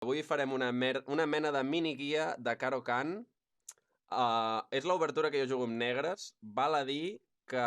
Avui farem una mena de mini guia de Caro-Kann. És l'obertura que jo jugo amb negres. Val a dir que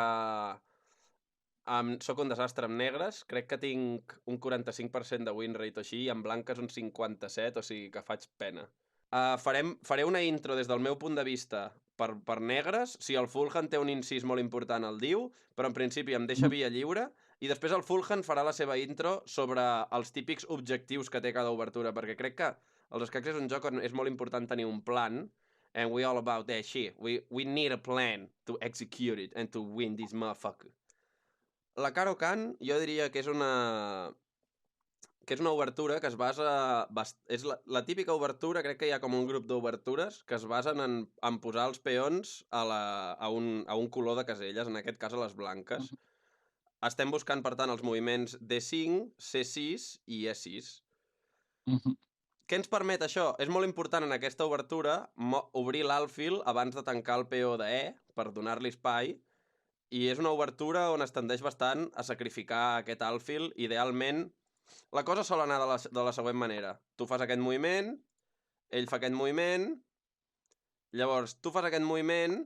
soc un desastre amb negres. Crec que tinc un 45% de win rate o així, i amb blanques un 57%, o sigui que faig pena. Faré una intro des del meu punt de vista per negres. Si el Fulham té un incís molt important el diu, però en principi em deixa via lliure, i després el Fulham farà la seva intro sobre els típics objectius que té cada obertura, perquè crec que els escacs és un joc on és molt important tenir un plan, and we all about that shit. We need a plan to execute it and to win this motherfucker. La Caro-Kann jo diria que és una obertura que es basa... És la típica obertura, crec que hi ha com un grup d'obertures que es basen en posar els peons a un color de caselles, en aquest cas a les blanques. Estem buscant, per tant, els moviments D5, C6 i E6. Què ens permet això? És molt important en aquesta obertura obrir l'alfil abans de tancar el peó de E per donar-li espai, i és una obertura on es tendeix bastant a sacrificar aquest alfil. Idealment, la cosa sol anar de la següent manera. Tu fas aquest moviment, ell fa aquest moviment, llavors tu fas aquest moviment,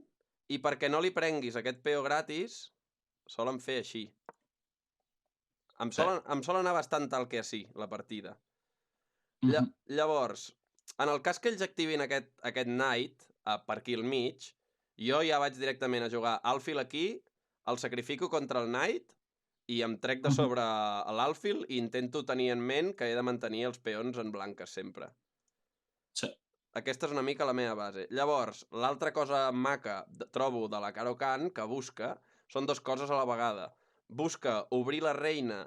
i perquè no li prenguis aquest peó gratis, solen fer així. Em sol anar bastant tal que així, la partida. Llavors, en el cas que ells activin aquest knight per aquí al mig, jo ja vaig directament a jugar alfil aquí, el sacrifico contra el knight i em trec de sobre l'alfil i intento tenir en ment que he de mantenir els peons en blanques sempre. Sí. Aquesta és una mica la meva base. Llavors, l'altra cosa maca, trobo, de la Caro-Kann que busca, són dues coses a la vegada. Busca obrir la reina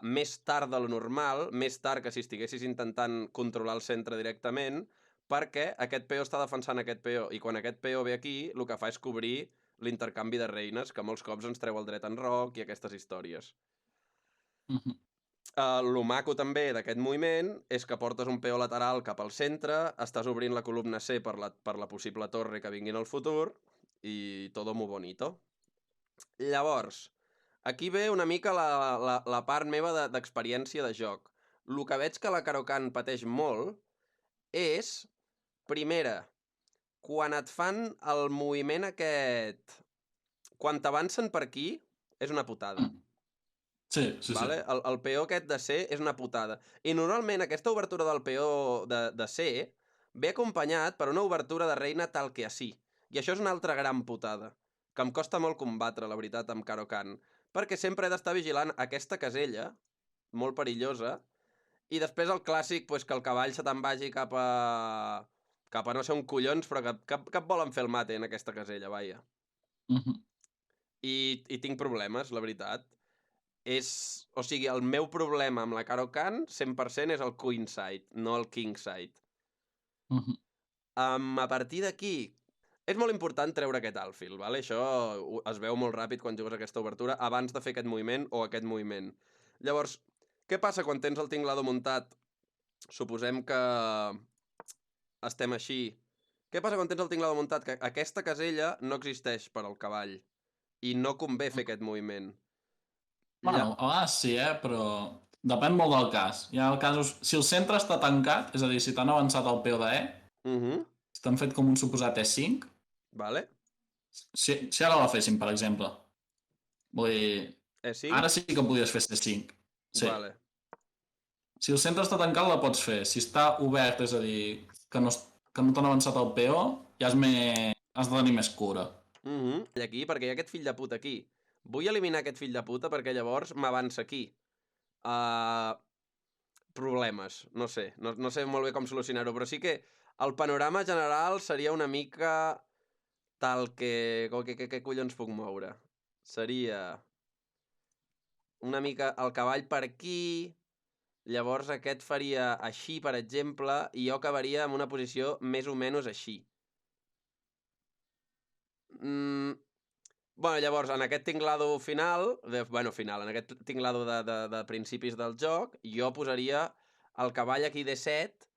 més tard de lo normal, més tard que si estiguessis intentant controlar el centre directament, perquè aquest peó està defensant aquest peó, i quan aquest peó ve aquí, el que fa és cobrir l'intercanvi de reines, que molts cops ens treu el dret en roc i aquestes històries. Lo maco també d'aquest moviment és que portes un peó lateral cap al centre, estàs obrint la columna C per la possible torre que vingui en el futur, i todo muy bonito. Llavors, aquí ve una mica la part meva d'experiència de joc. El que veig que la Caro-Kann pateix molt és, primera, quan et fan el moviment aquest... Quan t'avancen per aquí, és una putada. Sí. El peó aquest de C és una putada. I normalment aquesta obertura del peó de C ve acompanyat per una obertura de reina tal que així. I això és una altra gran putada, que em costa molt combatre, la veritat, amb Caro-Kann, perquè sempre he d'estar vigilant aquesta casella, molt perillosa, i després el clàssic, que el cavall se te'n vagi cap a no ser un collons, però que volen fer el mate en aquesta casella, vaja. I tinc problemes, la veritat. O sigui, el meu problema amb la Caro-Kann 100% és el queenside, no el kingside. A partir d'aquí, és molt important treure aquest alfil, vale? Això es veu molt ràpid quan jugues aquesta obertura abans de fer aquest moviment o aquest moviment. Llavors, què passa quan tens el tinglado muntat? Suposem que estem així. Què passa quan tens el tinglado muntat? Que aquesta casella no existeix per al cavall i no convé fer aquest moviment. Bueno, a vegades sí, però depèn molt del cas. Hi ha casos... Si el centre està tancat, és a dir, si t'han avançat el peó de E, si t'han fet com un suposat E5... Vale. Si ara la fessin, per exemple. Vull dir... E5? Ara sí que podies fer C5. Sí. Vale. Si el centre està tancat, la pots fer. Si està obert, és a dir, que no t'han avançat el peó, ja has de tenir més cura. I aquí, perquè hi ha aquest fill de puta aquí. Vull eliminar aquest fill de puta perquè llavors m'avança aquí. Problemes, no sé. No sé molt bé com solucionar-ho, però sí que el panorama general seria una mica tal que... Què collons puc moure? Seria una mica el cavall per aquí, llavors aquest faria així, per exemple, i jo acabaria en una posició més o menys així. Bueno, llavors, en aquest tinglado final, en aquest tinglado de principis del joc, jo posaria el cavall aquí D7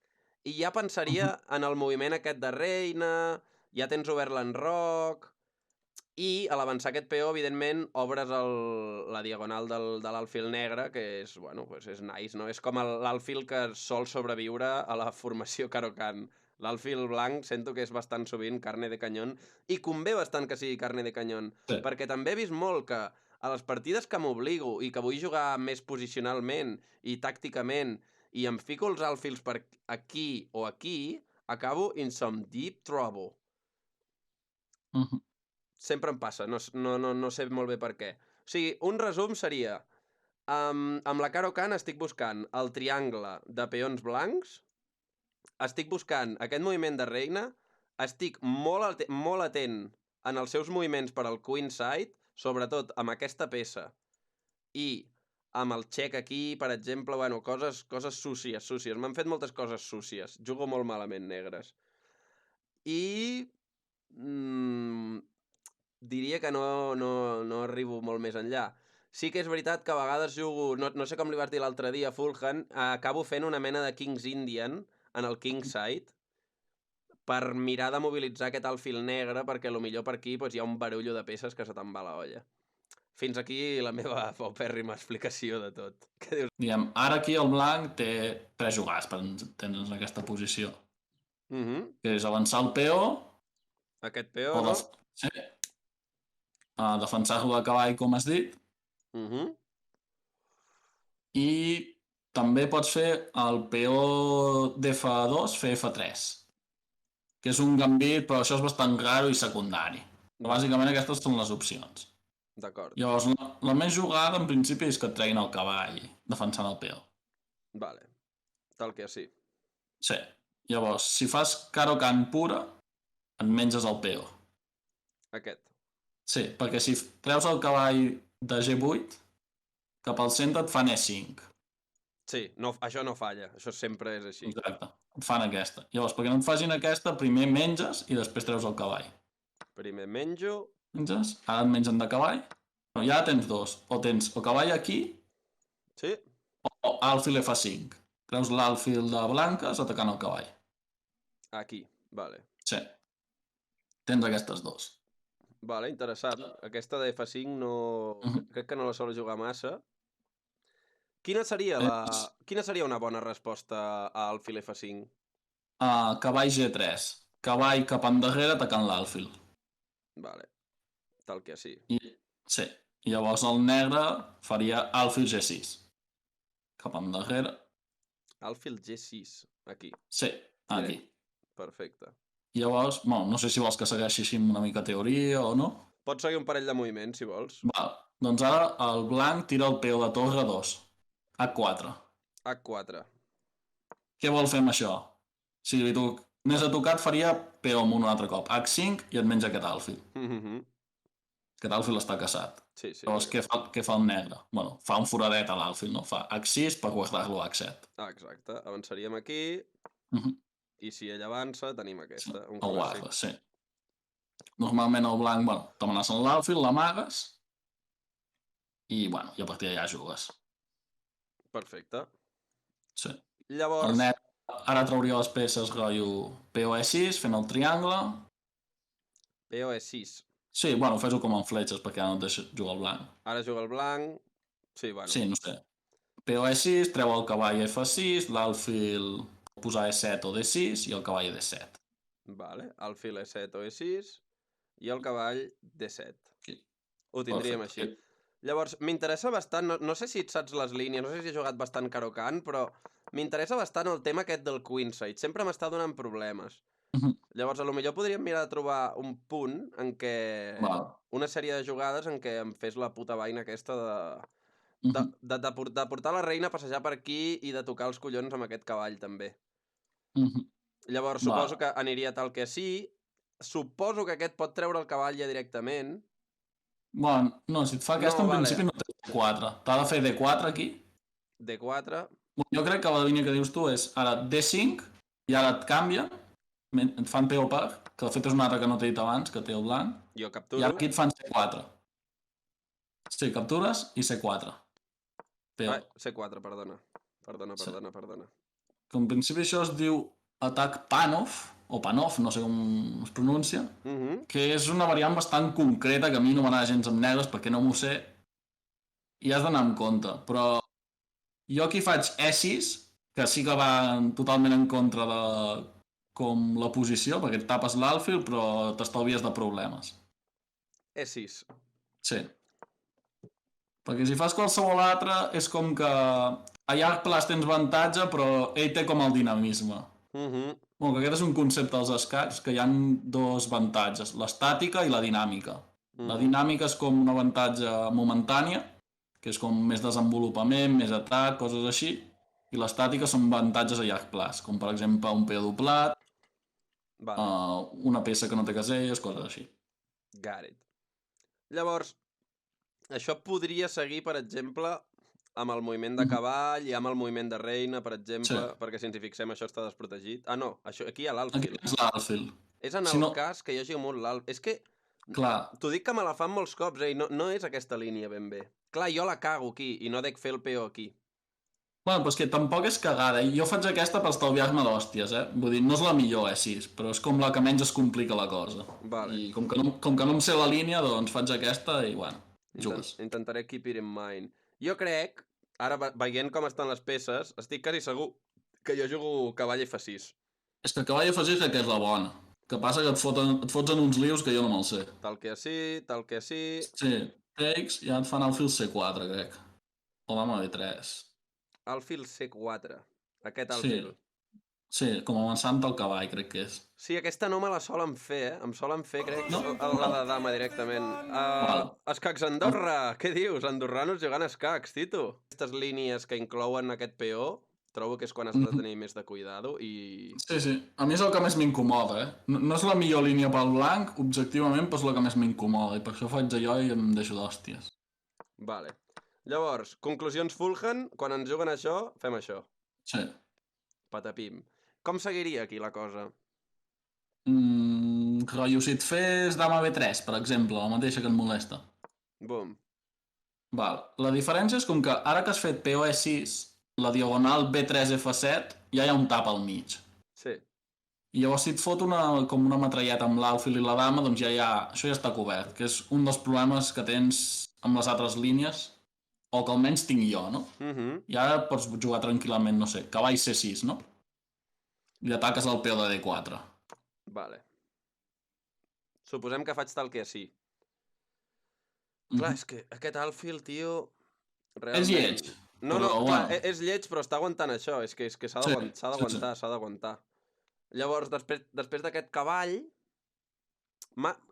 i ja pensaria en el moviment aquest de reina, ja tens obert l'enroc... I a l'avançar aquest peó, evidentment, obres la diagonal de l'alfil negre, que és, bueno, és nice, no? És com l'alfil que sol sobreviure a la formació Caro-Kann. L'alfil blanc sento que és bastant sovint carne de canyón, i convé bastant que sigui carne de canyón, perquè també he vist molt que a les partides que m'obligo i que vull jugar més posicionalment i tàcticament i em fico els alfils per aquí o aquí, acabo in some deep trouble. Sempre em passa, no sé molt bé per què. O sigui, un resum seria, amb la Caro-Kann estic buscant el triangle de peons blancs, estic buscant aquest moviment de reina, estic molt atent en els seus moviments per al queen side, sobretot amb aquesta peça, i amb el check aquí, per exemple, bueno, coses súcies. M'han fet moltes coses súcies. Jugo molt malament, negres. I diria que no arribo molt més enllà. Sí que és veritat que a vegades jugo, no sé com li vas dir l'altre dia, Fulhan, acabo fent una mena de King's Indian en el King Side per mirar de mobilitzar aquest alfil negre, perquè potser per aquí hi ha un barullo de peces que se te'n va la olla. Fins aquí la meva paupèrrima explicació de tot. Què dius? Diguem, ara aquí el blanc té 3 jugades per entendre's en aquesta posició. Que és avançar el peó... Aquest peó, no? Sí. Defensar-lo de cavall, com has dit. I també pots fer el peó d'F2, fer F3. Que és un gambit, però això és bastant raro i secundari. Bàsicament aquestes són les opcions. D'acord. Llavors, la més jugada, en principi, és que et treguin el cavall defensant el peó. Vale. Tal que sí. Sí. Llavors, si fas Caro-Kann pura, et menges el peó. Aquest. Sí, perquè si treus el cavall de G8, cap al centre et fan E5. Sí, això no falla. Això sempre és així. Exacte. Et fan aquesta. Llavors, perquè no et facin aquesta, primer menges i després treus el cavall. Primer menjo... Menges, ara et mengen de cavall. No, ja tens dos. O tens o cavall aquí... Sí. O alfil F5. Treus l'alfil de blanques atacant el cavall. Aquí, vale. Sí. Tens aquestes dos. Vale, interessant. Aquesta de F5 no... Crec que no la sol jugar massa. Quina seria una bona resposta a alfil F5? Cavall G3. Cavall cap endarrere atacant l'alfil. Vale. Tal que sí. Sí. Llavors el negre faria alfil G6. Cap endarrere. Alfil G6, aquí. Sí, aquí. Perfecte. Llavors, bueno, no sé si vols que segueixi així una mica teoria o no. Pots seguir un parell de moviments, si vols. Val. Doncs ara el blanc tira el peó de torre 2. H4. H4. Què vol fer amb això? Si li anés a tocar, faria peó amb un altre cop. H5 i et menja aquest alfil. Aquest alfil està caçat. Sí. Llavors, què fa el negre? Bueno, fa un foradet a l'alfil, no? Fa H6 per guardar-lo a H7. Exacte. Avançaríem aquí... I si ell avança, tenim aquesta. Sí, el guarda, sí. Normalment el blanc, bueno, t'amenacen l'alfil, l'amagues, i, bueno, i a partir d'allà jugues. Perfecte. Sí. Llavors... El negre ara trauria les peces, rotllo, peó E6, fent el triangle. Peó E6. Sí, bueno, fes-ho com en fletxes, perquè ara no et deixa jugar el blanc. Ara juga el blanc... Sí, bueno. Sí, no sé. Peó E6, treu el cavall F6, l'alfil... posar E7 o D6 i el cavall D7. Vale, alfil E7 o E6 i el cavall D7. Sí. Ho tindríem així. Llavors, m'interessa bastant, no sé si et saps les línies, no sé si he jugat bastant Caro-Kann, però m'interessa bastant el tema aquest del queenside. Sempre m'està donant problemes. Llavors, potser podríem mirar de trobar un punt en què... Una sèrie de jugades en què em fes la puta vaina aquesta de portar la reina a passejar per aquí i de tocar els collons amb aquest cavall, també. Llavors, suposo que aniria tal que sí. Suposo que aquest pot treure el cavall ja directament. Bueno, no, si et fa aquesta, en principi no té D4. T'ha de fer D4 aquí. D4. Jo crec que la línia que dius tu és ara D5 i ara et canvia, et fan peó per, que de fet és una altra que no t'he dit abans, que té el blanc. Jo capturo. I aquí et fan C4. Sí, captures i C4. C4, perdona. Perdona. Que en principi això es diu atac Panov, o Panov, no sé com es pronuncia, Mhm. que és una variant bastant concreta que a mi no m'agrada gens amb negres perquè no m'ho sé i has d'anar amb compte. Però jo aquí faig E6, que sí que va totalment en contra de com la posició, perquè et tapes l'alfil però t'estalvies de problemes. E6. Sí. Perquè si fas qualsevol altre és com que a llarg plaç tens avantatge però ell té com el dinamisme. Mhm. Bueno, que aquest és un concepte dels escacs que hi ha dos avantatges, l'estàtica i la dinàmica. La Mhm. dinàmica és com un avantatge momentània, que és com més desenvolupament, més atac, coses així, i l'estàtica són avantatges a llarg plaç, com per exemple un peó doblat, Vale, una peça que no té caselles, coses així. got it. Llavors, això podria seguir, per exemple, amb el moviment de cavall i amb el moviment de reina, per exemple, Sí. perquè si ens hi fixem això està desprotegit. Ah, no, això, aquí hi ha Aquí l'alfil. tens l'alfil. És en Si el no, cas que jo hagi molt l'alfil. És que clar, t'ho dic que me la fan molts cops, no és aquesta línia ben bé. Clar, jo la cago aquí i no dec fer el peó aquí. bueno, però és que tampoc és cagada. Jo faig aquesta per estalviar-me d'hòsties, Vull dir, no és la millor E6, però és com la que menys es complica la cosa. Vale. I com que no em sé la línia, doncs faig aquesta i, bueno, jugues. Intentaré keep it in mind. Jo crec, ara veient com estan les peces, estic quasi segur que jo jugo cavall F6. És que el cavall afegir crec que és la bona. Que passa que et fots en uns lius que jo no me'l sé. Tal que sí... Sí, takes i ara et fan el fil C4, crec. O dama B3. Alfil C4. Aquest Sí, alfil. sí, com avançant el cavall, crec que és. Sí, aquesta no me la solen fer, Em solen fer, crec, No? la de dama directament. Val. Escacs Andorra! Què dius? Andorranos jugant a escacs, Tito! Aquestes línies que inclouen aquest peó, trobo que és quan has de tenir més de cuidado i... Sí, sí. A mi és el que més m'incomoda, No és la millor línia pel blanc, objectivament, però és la que més m'incomoda. I per això faig allò i em deixo d'hòsties. Vale. Llavors, conclusions Fulham, quan ens juguen això, fem això. Sí. Patapim. Com seguiria aquí la cosa? Rotllo, si et fes dama B3, per exemple, la mateixa que et molesta. Bum. Val. La diferència és com que ara que has fet POE6, la diagonal B3F7, ja hi ha un tap al mig. Sí. I llavors si et fot com una metralleta amb l'alfil i la dama, doncs això ja està cobert, que és un dels problemes que tens amb les altres línies, o que almenys tinc jo, no? I ara pots jugar tranquil·lament, no sé, cavall C6, no? I ataques el peó de D4. Vale. Suposem que faig tal que sí. Clar, és que aquest alfil, tio... Realment... És lleig. No, però, clar, bueno. és lleig, però està aguantant això. És que s'ha d'aguantar, s'ha d'aguantar. Llavors, després d'aquest cavall...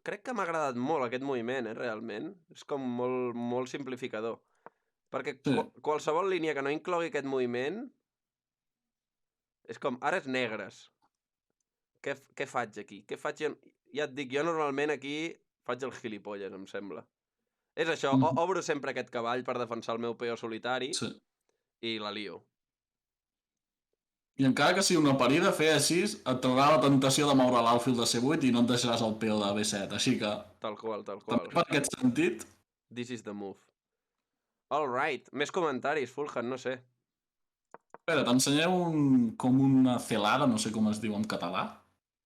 Crec que m'ha agradat molt aquest moviment, realment. És com molt, molt simplificador. Perquè qualsevol línia que no inclogui aquest moviment... És com, ara és negres. Què faig aquí? Què faig jo? Ja et dic, jo normalment aquí faig el gilipolles, em sembla. És això, obro sempre aquest cavall per defensar el meu peó solitari i la lio. I encara que sigui una parida, fer A6 et traurà la tentació de moure l'alfil de C8 i no et deixaràs el peó de B7, així que... Tal qual. També per aquest sentit... This is the move. All right, més comentaris, Fulham, no sé. Espera, t'ensenyaré com una celada, no sé com es diu en català.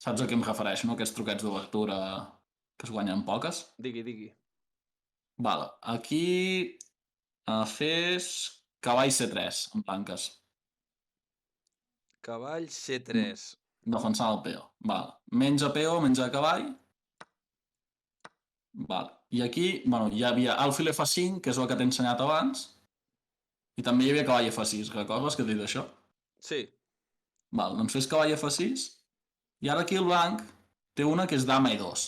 Saps a què em refereixo, no? Aquests truquets d'obertura que es guanyen poques. Digui. Vale, aquí fes cavall C3, en blanques. Cavall C3. Defensar el peó. Vale. Menja peó, menja cavall. Vale. I aquí, bueno, hi havia alfil F5, que és el que t'he ensenyat abans, i també hi havia cavall F6. Recordes que t'he dit això? Sí. Vale, doncs fes cavall F6, i ara aquí el blanc té una que és dama E2.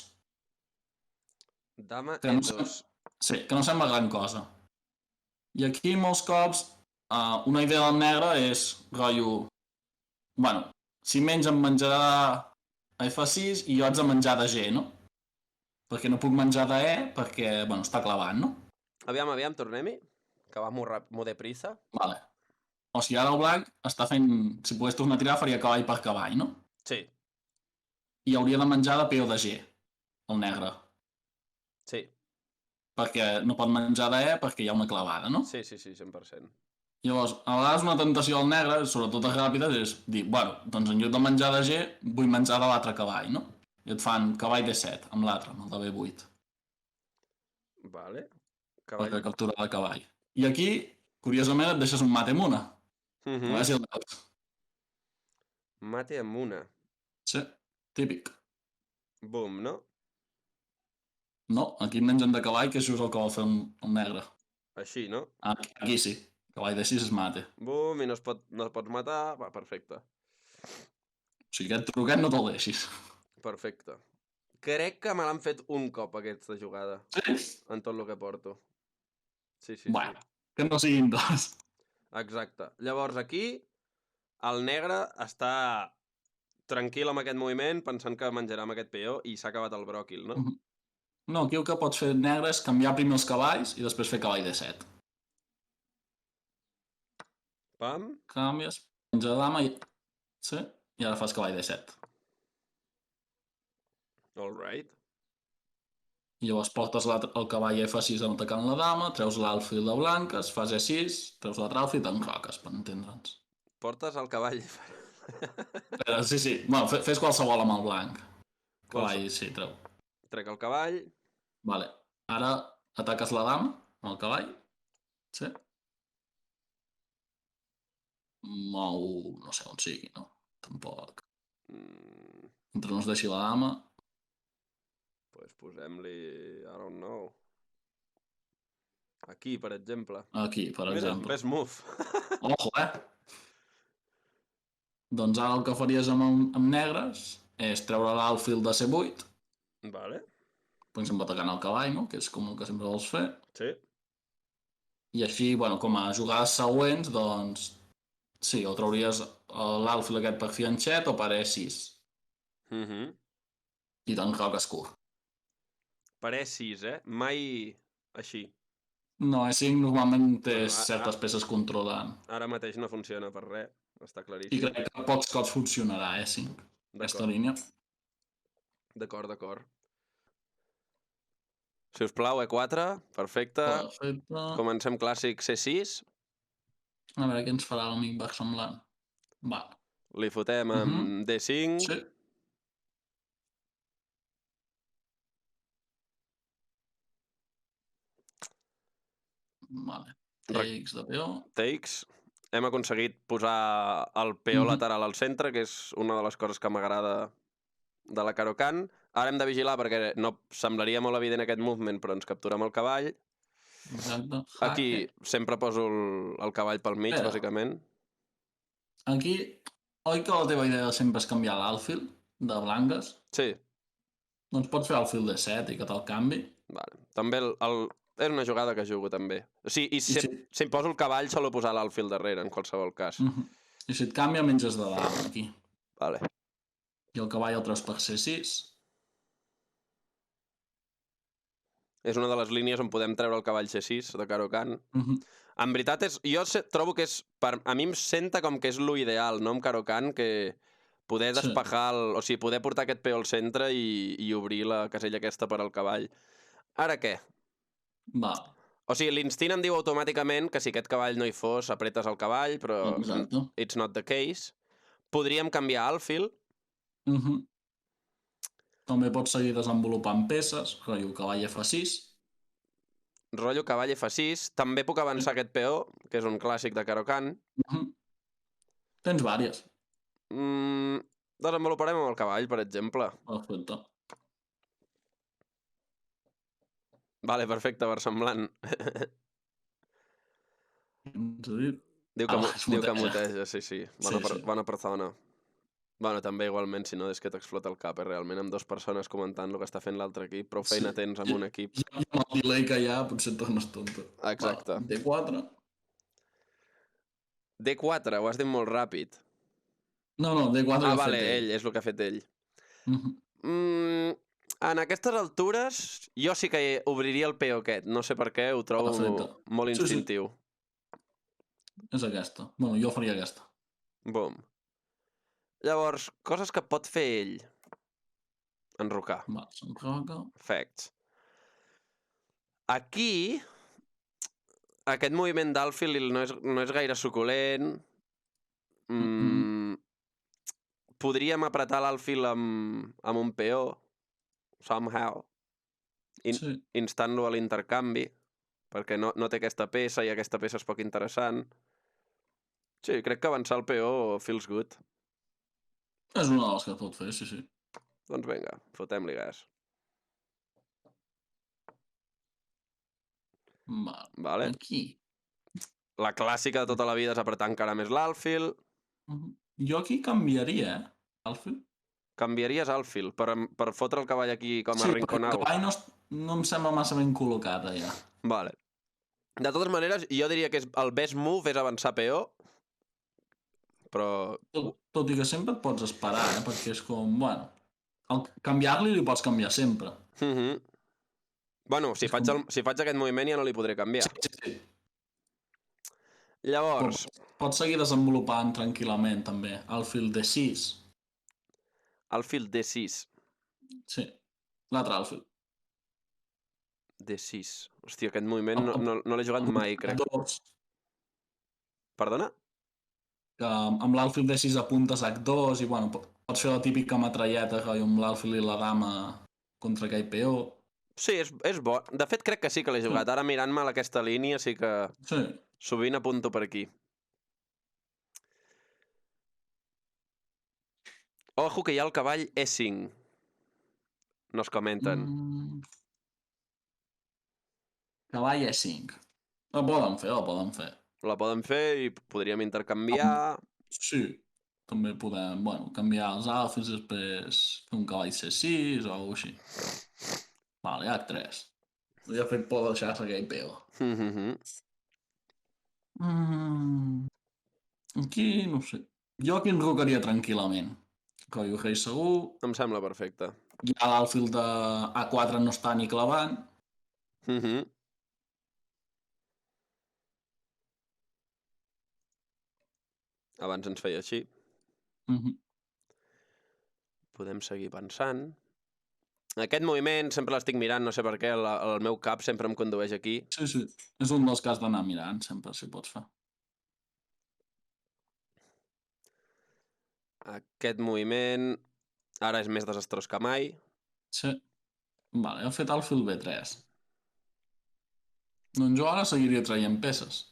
Dama Que no E2. Sí, que no sembla gran cosa. I aquí molts cops una idea del negre és rotllo... Bueno, si menys em menjarà a F6 i jo haig de menjar de G, no? Perquè no puc menjar de E perquè, bueno, està clavant, no? Aviam, tornem-hi. Que va molt de prisa. Vale. O sigui, ara el blanc està fent... Si pogués tornar a tirar, faria cavall per cavall, no? Sí. I hauria de menjar de peó de G, el negre. Sí. Perquè no pot menjar de E perquè hi ha una clavada, no? Sí, 100%. Llavors, a vegades una tentació al negre, sobretot a ràpides, és dir, bueno, doncs en lloc de menjar de G, vull menjar de l'altre cavall, no? I et fan cavall D7 amb l'altre, amb el de B8, Vale. per Cavall. capturar el cavall. I aquí, curiosament, et deixes un mate amb una. A veure si el veus. Mate amb una. Sí, típic. Boom, no? No, aquí et mengen de cavall, que és just el que vol fer un negre. Així, no? Aquí sí. Cavall de 6 és mate. Boom, i no el pots matar. Va, perfecte. O sigui, aquest truquet no te'l deixis. Perfecte. Crec que me l'han fet un cop, aquesta jugada, Sí? en tot el que porto. Sí, sí, Bueno, que no siguin dos. sí. Exacte. Llavors, aquí, el negre està tranquil amb aquest moviment, pensant que menjarà amb aquest peó, i s'ha acabat el bròquil, no? No, aquí el que pots fer negre és canviar primer els cavalls i després fer cavall de 7. Pam. Canvies, menja dama i... Sí, i ara fas cavall de 7. All right. I llavors portes el cavall F6 atacant la dama, treus l'alfil de blanques, fas E6, treus l'altre alfil i t'enroques, per entendre'ns. Portes el cavall. Però, sí. Bueno, fes qualsevol amb el blanc. Cavall, sí, treu. Trec el cavall. Vale. Ara ataques la dama amb el cavall. Sí. Mou, no sé on sigui, no? Tampoc. Mentre no es deixi la dama... Pues posem-li... I don't know. Aquí, per exemple. Aquí, per Mira, exemple. best move. Ojo, Doncs ara el que faries amb negres és treure l'alfil de C8, Vale. per exemple, atacant el cavall, no? Que és com el que sempre vols fer. Sí. I així, bueno, com a jugades següents, doncs... Sí, o trauries l'alfil aquest per fianxet o per E6. I t'enroques curt. Per E6, Mai així. No, E5 normalment té Bueno, certes peces controlant. Ara mateix no funciona per res. Està I claríssim. crec que pocs cops funcionarà E5, aquesta línia. D'acord. Si us plau, E4. Perfecte. Perfecte. Comencem clàssic C6. A veure què ens farà l'amic versemblant. Va. Li fotem amb D5. Sí. Vale. Takes de peó. Takes. Hem aconseguit posar el peó lateral al centre, que és una de les coses que m'agrada de la Caro-Kann. Ara hem de vigilar perquè no semblaria molt evident aquest movement, però ens capturem el cavall. Exacte. Aquí sempre poso el cavall pel mig, bàsicament. Aquí, oi que la teva idea sempre és canviar l'alfil de blanques? Sí. Doncs pots fer alfil de 7 i que te'l canvi. Vale. També és una jugada que jugo, també. O sigui, si em poso el cavall, solo posar l'alfil darrere, en qualsevol cas. I si et canvia, menges de dalt, aquí. Vale. I el cavall el treus per C6. És una de les línies on podem treure el cavall C6 de Caro-Kann. En veritat, jo trobo que a mi em senta com que és lo ideal, no, amb Caro-Kann, que poder despejar, o sigui, poder portar aquest peó al centre i obrir la casella aquesta per al cavall. Ara què? Va. O sigui, l'instint em diu automàticament que si aquest cavall no hi fos, apretes el cavall, però it's not the case. Podríem canviar alfil. També pots seguir desenvolupant peces, rotllo cavall F6. Rotllo cavall F6. També puc avançar aquest peó, que és un clàssic de Caro-Kann. Tens vàries. Desenvoluparem amb el cavall, per exemple. Perfecte. Vale, perfecte, versemblant. Diu que muteja, sí. Bona persona. Bueno, també igualment, si no és que t'explota el cap, realment, amb dues persones comentant el que està fent l'altre equip, prou feina tens amb un equip. I amb el delay que hi ha, potser et tornes tonto. Exacte. D4. D4, ho has dit molt ràpid. No, D4 Ah, vale, ell, és el que ha fet ell. En aquestes altures, jo sí que obriria el peó aquest. No sé per què, ho trobo molt instintiu. És aquesta. Bueno, jo faria aquesta. Bum. Llavors, coses que pot fer ell. Enrocar. Va, s'enroca. Facts. Aquí aquest moviment d'Alfil no és gaire suculent. Podríem apretar l'Alfil amb un peó, somehow, Sí. instant-lo a l'intercanvi, perquè no té aquesta peça i aquesta peça és poc interessant. Sí, crec que avançar el peó feels good. És una de les que es pot fer, sí. Doncs vinga, fotem-li gas. Vale. Aquí. La clàssica de tota la vida és apretar encara més l'Alfil. Jo aquí canviaria, Alfil. Canviaries Alfil per fotre el cavall aquí com a Sí, perquè el rinconau. cavall no em sembla massa ben col·locat allà. Vale. De totes maneres, jo diria que el best move és avançar peó, però... Tot i que sempre et pots esperar, perquè és com, bueno, canviar-li li pots canviar sempre. Bueno, si faig aquest moviment ja no li podré canviar. Sí. Llavors... Pots seguir desenvolupant tranquil·lament, també, Alfil D6. Alfil D6. Sí, l'altre Alfil. D6. Hòstia, aquest moviment no l'he jugat mai, crec. Perdona? Que amb l'Alfil D6 apuntes H2 i, bueno, pots fer la típica metralleta amb l'Alfil i la dama contra aquell peó. Sí, és bo. De fet, crec que sí que l'he jugat. Ara mirant-me aquesta línia sí que sovint apunto per aquí. Ojo que hi ha el cavall E5. No es comenten. Cavall E5. La poden fer. La poden fer i podríem intercanviar. Sí, també podem, canviar els alfils i després fer un cavall C6 o alguna així. Vale, H3. Li ha fet por deixar-se aquell peó. Aquí, no sé. Jo aquí enrocaria tranquil·lament. Coll rei segur. Em sembla perfecte. Ja l'alfil de A4 no està ni clavant. Abans ens feia així. Podem seguir pensant. Aquest moviment sempre l'estic mirant, no sé per què, el meu cap sempre em condueix aquí. Sí. És un dels que has d'anar mirant, sempre, si pots fer. Aquest moviment ara és més desastrós que mai. Sí. Vale, he fet alfil B3. Doncs jo ara seguiria traient peces.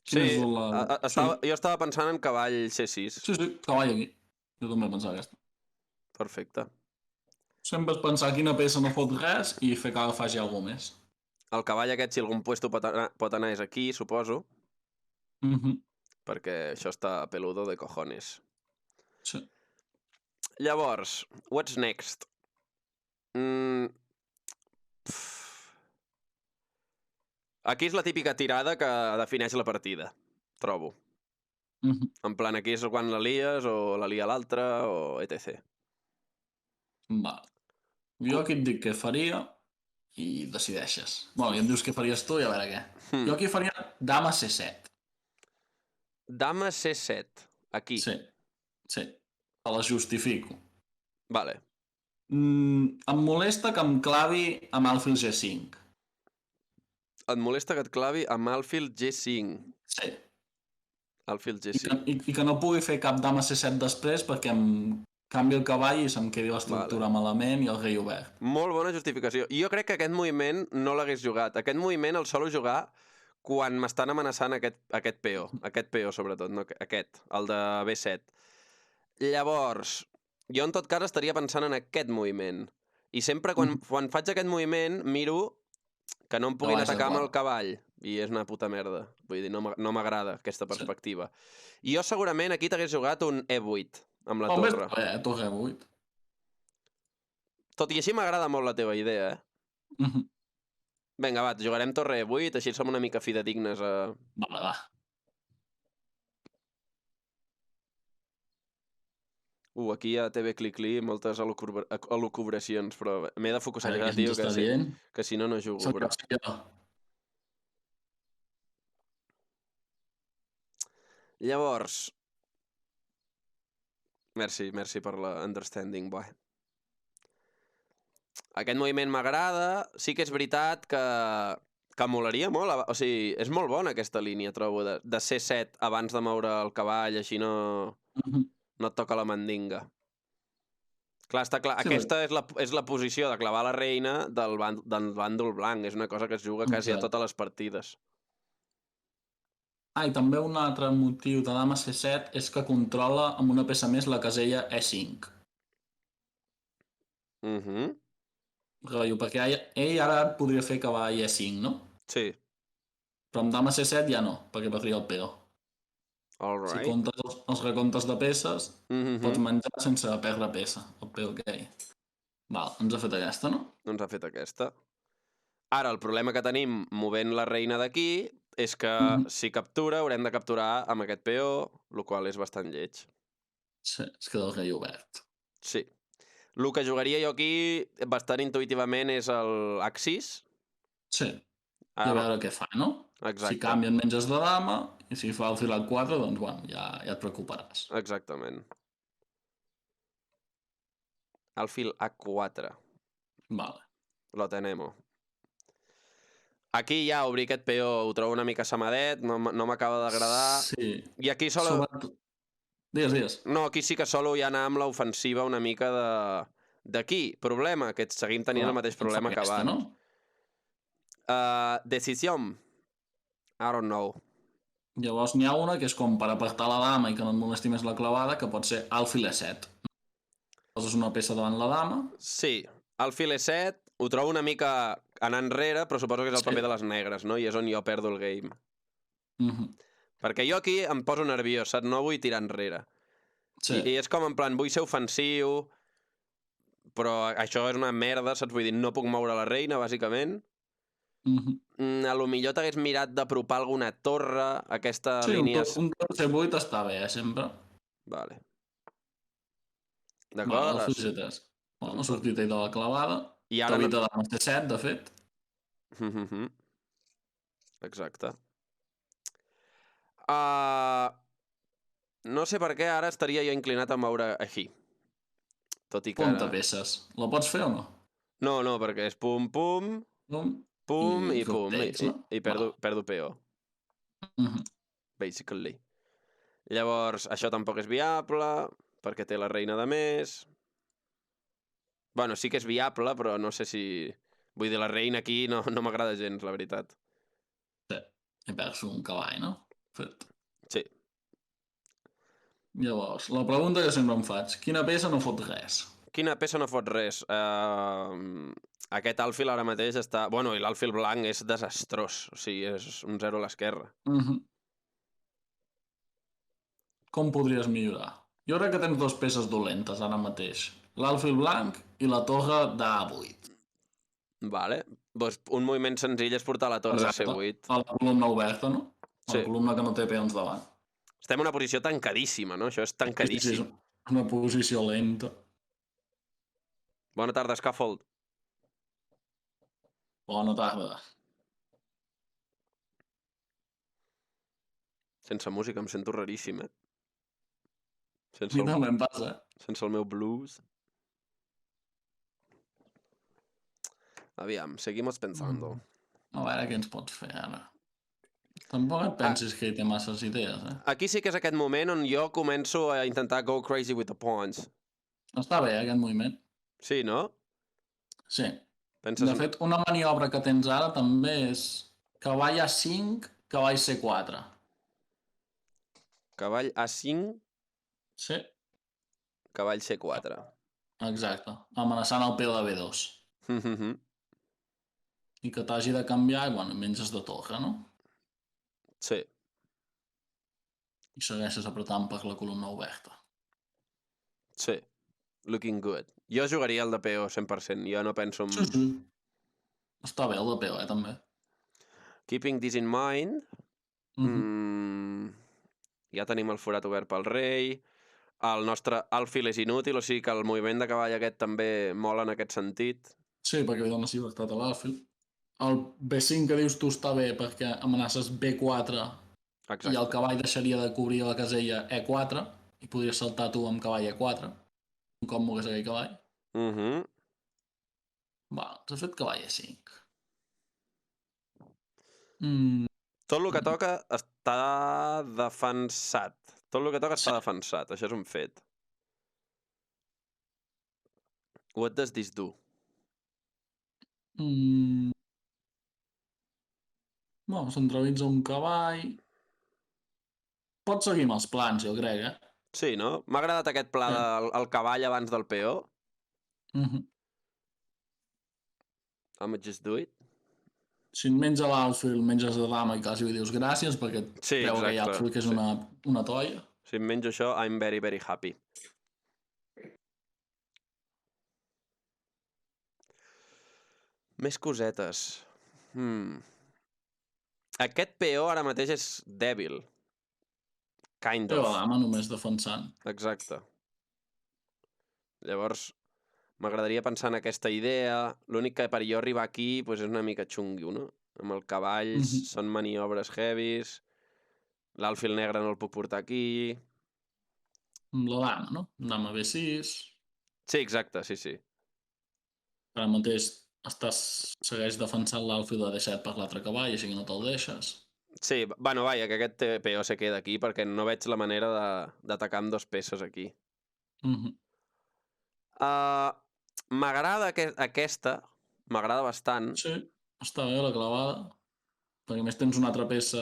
Sí, jo estava pensant en cavall C6. Sí, cavall aquí. Jo també pensava aquesta. Perfecte. Sempre és pensar quina peça no fot res i fer que faci alguna més. El cavall aquest, si algun puesto pot anar, és aquí, suposo. Perquè això està peludo de cojones. Sí. Llavors, what's next? Aquí és la típica tirada que defineix la partida, trobo. En plan, aquí és quan la lies o la lia l'altre o etc. Va. Jo aquí et dic què faria i decideixes. Bueno, i em dius què faries tu i a veure què. Jo aquí faria dama C7. Dama C7, aquí. Sí. Te la justifico. Vale. Em molesta que em clavi amb alfil G5. Et molesta que et clavi amb alfil G5? Sí. Alfil G5. I que no pugui fer cap dama C7 després perquè em canvi el cavall i se'm quedi l'estructura malament i el rei obert. Molt bona justificació. Jo crec que aquest moviment no l'hagués jugat. Aquest moviment el solo jugar quan m'estan amenaçant aquest peó. Aquest peó, sobretot, no aquest, el de B7. Llavors, jo en tot cas estaria pensant en aquest moviment. I sempre quan faig aquest moviment miro que no em puguin atacar amb el cavall. I és una puta merda. Vull dir, no m'agrada aquesta perspectiva. I jo segurament aquí t'hagués jugat un E8 amb la torre. Torre E8. Tot i així m'agrada molt la teva idea, Vinga, va, jugarem torre E8, així som una mica fidedignes a... Va. Aquí a TV Clicli moltes elucubracions, però m'he de focussejar, tio, que si no, no jugo. Llavors... Merci per la understanding, boy. Aquest moviment m'agrada. Sí que és veritat que Que molaria molt, o sigui, és molt bona aquesta línia, trobo, de C7 abans de moure el cavall, així no et toca la mandinga. Clar, està clar, aquesta és la posició de clavar la reina del bàndol blanc, és una cosa que es juga quasi a totes les partides. I també un altre motiu de dama C7 és que controla amb una peça més la casella E5. Rotllo, perquè ell ara podria fer cavall E5, no? Sí. Però amb dama C7 ja no, perquè perdria el peó. Si comptes els recomptes de peces, pots menjar sense perdre peça, el peó que hi ha. Val, ens ha fet aquesta, no? Ens ha fet aquesta. Ara, el problema que tenim movent la reina d'aquí és que si captura, haurem de capturar amb aquest peó, el qual és bastant lleig. Sí, es queda el rei obert. Sí. El que jugaria jo aquí, bastant intuïtivament, és l'Axis. Sí, i a veure què fa, no? Exacte. Si canvien menges de dama, i si fa alfil A4, doncs bueno, ja et preocuparàs. Exactament. Alfil A4. Vale. Lo tenemos. Aquí ja obrir aquest peó ho trobo una mica samadet, no m'acaba d'agradar. Sí. I aquí solo... Digues. No, aquí sí que solo ja anar amb l'ofensiva una mica d'aquí. Problema, que seguim tenint el mateix problema que abans. No? Decisió. I don't know. Llavors n'hi ha una que és com per apartar la dama i que no et molesti més la clavada, que pot ser alfil E7. Poses una peça davant la dama. Sí, alfil E7 ho trobo una mica anar enrere, però suposo que és el paper de les negres, no? I és on jo perdo el game. Perquè jo aquí em poso nerviós, saps? No vull tirar enrere. I és com en plan, vull ser ofensiu, però això és una merda, saps? Vull dir, no puc moure la reina, bàsicament. A lo millor t'hagués mirat d'apropar alguna torre, aquesta línia... Sí, un torre 8 està bé, sempre. Vale. D'acord? Bueno, ha sortit ell de la clavada. I ara... T'evita dama C7, de fet. Exacte. No sé per què ara estaria jo inclinat a moure així. Tot i que... Punta peces. La pots fer o no? No, perquè és pum, pum... Pum i pum, i perdo peó. Basically. Llavors, això tampoc és viable, perquè té la reina de més. Bueno, sí que és viable, però no sé si... Vull dir, la reina aquí no m'agrada gens, la veritat. Sí, he perds un cavall, no? Fet. Sí. Llavors, la pregunta que sempre em faig, quina peça no fot res? Quina peça no fot res? Aquest alfil ara mateix està... Bueno, i l'alfil blanc és desastrós. O sigui, és un 0 a l'esquerra. Com podries millorar? Jo crec que tens dues peces dolentes ara mateix. L'alfil blanc i la torre d'A8. Vale. Doncs un moviment senzill és portar la torre a C8. A la columna oberta, no? A la columna que no té peons davant. Estem en una posició tancadíssima, no? Això és tancadíssim. Sí, és una posició lenta. Bona tarda, Scaffold. Bona tarda. Sense música em sento raríssim, eh? A mi també em passa. Sense el meu blues. Aviam, seguimos pensando. A veure què ens pots fer ara. Tampoc et pensis que hi té masses idees, eh? Aquí sí que és aquest moment on jo començo a intentar go crazy with the pawns. Està bé, aquest moviment. Sí, no? Sí. De fet, una maniobra que tens ara també és cavall A5, cavall C4. Cavall A5? Sí. Cavall C4. Exacte. Amenaçant el peó de B2. I que t'hagi de canviar i, bueno, menges de torre, no? Sí. I segueixes apretant per la columna oberta. Sí. Looking good. Jo jugaria el de peó 100%. Jo no penso en... Sí. Està bé el de peó, també. Keeping this in mind... Ja tenim el forat obert pel rei. El nostre alfil és inútil, o sigui que el moviment de cavall aquest també mola en aquest sentit. Sí, perquè li dones llibertat a l'alfil. El B5 que dius tu està bé perquè amenaces B4. Exacte. I el cavall deixaria de cobrir la casella E4 i podries saltar tu amb cavall E4. Un cop mogués aquell cavall. Va, t'has fet cavall E5. Tot el que toca està defensat. Tot el que toca està defensat. Això és un fet. What does this do? Bueno, centralitza un cavall. Pot seguir amb els plans, jo crec, Sí, no? M'ha agradat aquest pla del cavall abans del peó. I'ma just do it. Si et menja l'outfield, menges la dama i quasi li dius gràcies perquè creu que hi ha outfield que és una toia. Si em menjo això, I'm very, very happy. Més cosetes. Aquest peó ara mateix és dèbil. Kind Però of. la dama només defensant. Exacte. Llavors, m'agradaria pensar en aquesta idea. L'únic que per jo arribar aquí és una mica xungui, no? Amb el cavall són maniobres heavies. L'alfil negre no el puc portar aquí. Amb la dama, no? Dama B6. Sí, exacte, sí. Ara mateix segueix defensant l'alfil de D7 per l'altre cavall, així que no te'l deixes. Sí, bueno, vaja, que aquest peó se queda aquí perquè no veig la manera d'atacar amb 2 peces aquí. M'agrada aquesta, m'agrada bastant. Sí, està bé la clavada, perquè més tens una altra peça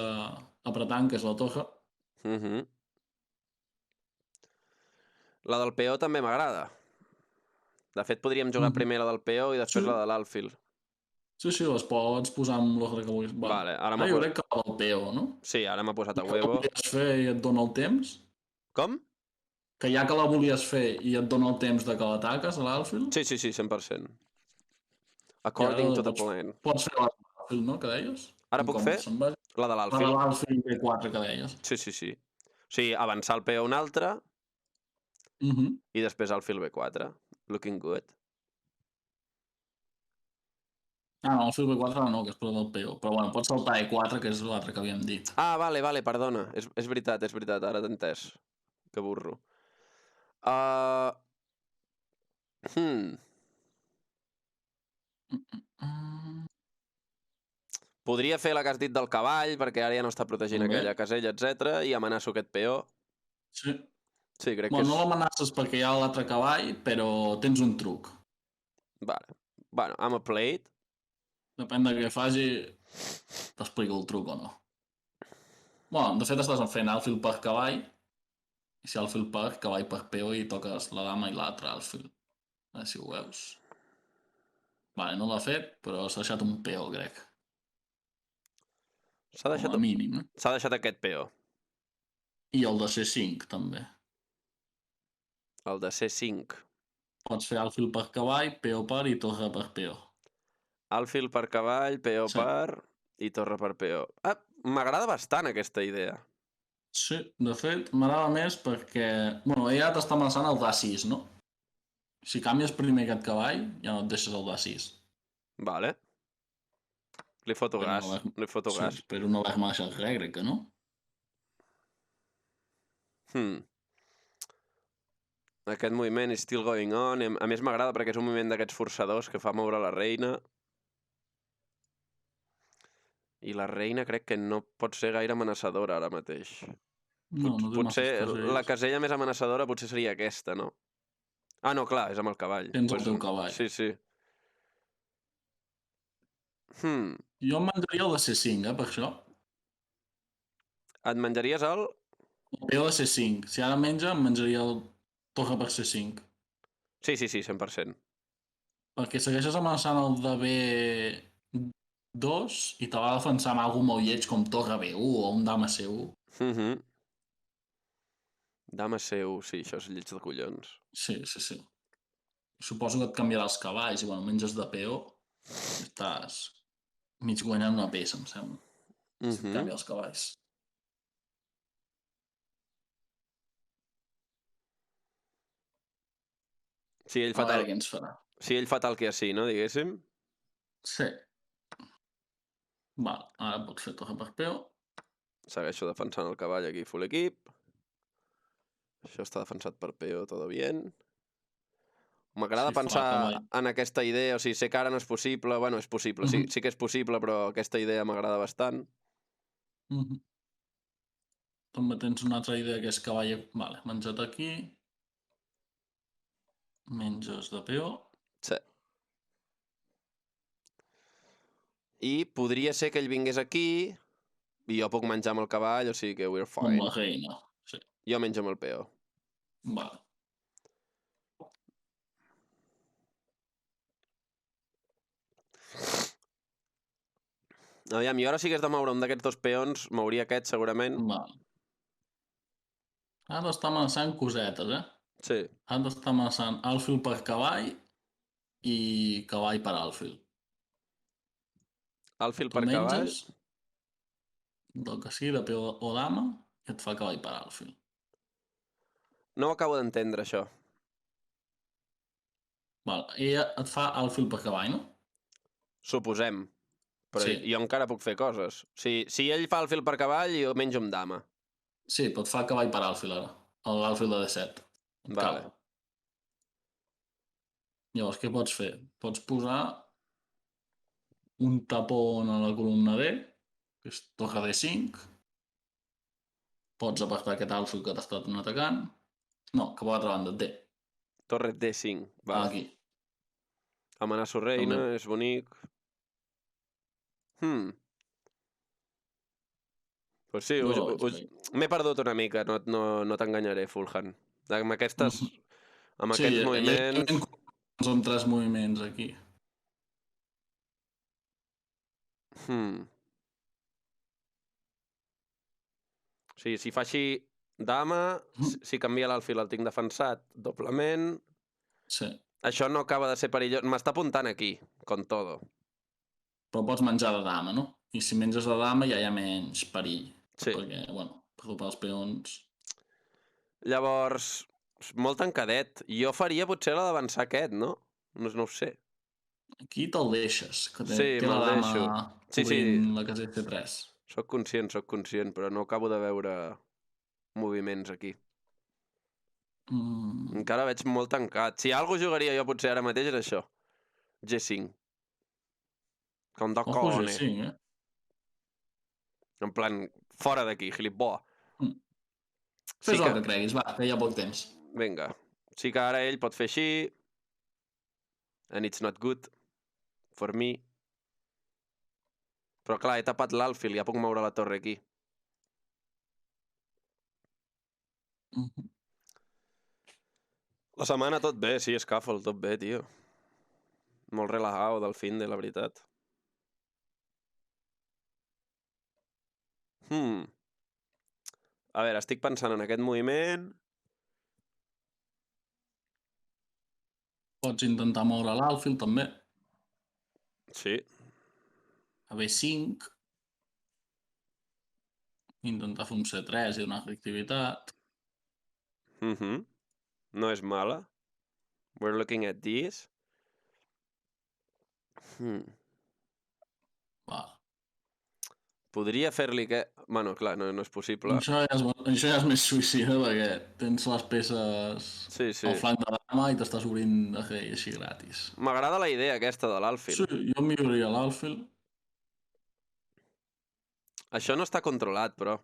apretant, que és la torre. La del peó també m'agrada. De fet, podríem jugar primer la del peó i després la de l'alfil. Sí, les pots posar amb l'ordre que vulguis. Vale, ara jo crec que la del peó, no? Sí, ara m'ha posat a huevo. Que la volies fer i et dona el temps? Com? Que ja que la volies fer i et dona el temps de que l'ataques a l'alfil? Sí, 100%. According to the plan. Pots fer la de l'alfil, no? Que deies? Ara puc fer la de l'alfil. La de l'alfil B4 que deies. Sí. O sigui, avançar el peó un altre i després alfil B4. Looking good. No, el fil B4 no, que és per del peó. Però bueno, pots saltar E4, que és l'altre que havíem dit. Vale, perdona. És veritat, ara t'he entès. Que burro. Podria fer la que has dit del cavall, perquè ara ja no està protegint aquella casella, etc. I amenaço aquest peó. Sí, crec que és... No l'amenaces perquè hi ha l'altre cavall, però tens un truc. Vale. Bueno, I'm a plate. Depèn de què faci, t'explico el truc o no. Bueno, de fet estàs fent alfil per cavall, i si alfil per cavall per peó i toques la dama i l'altre alfil. A veure si ho veus. Vale, no l'ha fet, però s'ha deixat un peó, crec. S'ha deixat aquest peó. I el de C5, també. El de C5. Pots fer alfil per cavall, peó per i torre per peó. Alfil per cavall, peó per i torre per peó. M'agrada bastant aquesta idea. Sí, de fet, m'agrada més perquè... Bueno, ella t'està amenaçant el d'A6, no? Si canvies primer aquest cavall, ja no et deixes el d'A6. Vale. Li foto gas. Sí, però no l'has deixat res, crec que no. Aquest moviment is still going on. A més, m'agrada perquè és un moviment d'aquests forçadors que fa moure la reina. I la reina crec que no pot ser gaire amenaçadora ara mateix. Potser la casella més amenaçadora potser seria aquesta, no? No, clar, és amb el cavall. Tens el teu cavall. Sí. Jo em menjaria el de C5, per això. Et menjaries el? El peó de C5. Si ara menja, em menjaria el torre per C5. Sí, 100%. Perquè segueixes amenaçant el de B2 i te va defensar amb algú molt lleig com torre B1 o un dama C1. Dama C1, sí, això és lleig de collons. Sí. Suposo que et canviarà els cavalls i, bueno, menges de peó i estàs mig guanyant una peça, em sembla. Si et canvia els cavalls. Sí, ell fa tal... què ens farà. Sí, ell fa tal que així, no, diguéssim? Sí. Val, ara pots fer torre per peó. Segueixo defensant el cavall aquí, full equip. Això està defensat per peó, todo bien. M'agrada Si fa pensar cavall. en aquesta idea, o sigui, sé que ara no és possible, bueno, és possible, sí que és possible, però aquesta idea m'agrada bastant. També tens una altra idea que és cavall... Vale, menjat aquí. Menges de peó. Sí. I podria ser que ell vingués aquí i jo puc menjar amb el cavall, o sigui que we're Amb fine. la reina. Sí, Jo menjo amb el peó. vale. Aviam, jo ara si hagués de moure un d'aquests dos peons, mouria aquest segurament. Vale. Ha d'estar amenaçant cosetes, Sí. Ha d'estar amenaçant alfil per cavall i cavall per alfil. Alfil Tu per cavall. menges del que sigui de peó o dama i et fa cavall per alfil. No ho acabo d'entendre, això. Vale. Ella et fa alfil per cavall, no? Suposem. Però Sí. jo encara puc fer coses. Si ell fa alfil per cavall, jo menjo amb dama. Sí, pot fer cavall per alfil ara. L'alfil de D7. Et Vale. cau. Llavors, què pots fer? Pots posar un tapón a la columna D, que és torre D5. Pots apartar aquest alfil que t'ha estat atacant. No, cap a l'altra banda, D. Torre D5. Vale. Aquí. Amenaço reina, També. és bonic. Pues sí, m'he perdut una mica, no t'enganyaré, Fulhan. Amb aquestes... Amb aquests moviments... Són 3 moviments aquí. O sigui, si fa així dama, si canvia l'alfil el tinc defensat doblement... Sí. Això no acaba de ser perillós. M'està apuntant aquí, con todo. Però pots menjar de dama, no? I si menges de dama ja hi ha menys perill. Sí. Perquè, bueno, per dopar els peons... Llavors, molt tancadet. Jo faria potser la d'avançar aquest, no? No ho sé. Aquí te'l deixes, que Sí, té la me'l dama deixo. cobrint la casella C3. Soc conscient, però no acabo de veure moviments aquí. Encara veig molt tancat. Si algú jugaria jo potser ara mateix és això. G5. Com de Ojo cone. G5, En plan, fora d'aquí, gilipoa. Fes el que creguis, va, que hi ha poc temps. Vinga. Sí que ara ell pot fer així. And it's not good. For me. Però clar, he tapat l'alfil, ja puc moure la torre aquí. La setmana tot bé, sí, Scaffold, tot bé, tio. Molt relajado del fin de la veritat. A veure, estic pensant en aquest moviment. Pots intentar moure l'alfil, també. Sí. A B5. Intentar fer un C3 i donar reactivitat. No és mala. We're looking at this. Va. Podria fer-li que... Bueno, clar, no és possible. Això ja és més suïcida perquè tens les peces al flanc de dama i t'estàs obrint de rei així gratis. M'agrada la idea aquesta de l'alfil. Sí, jo milloraria l'alfil. Això no està controlat, però.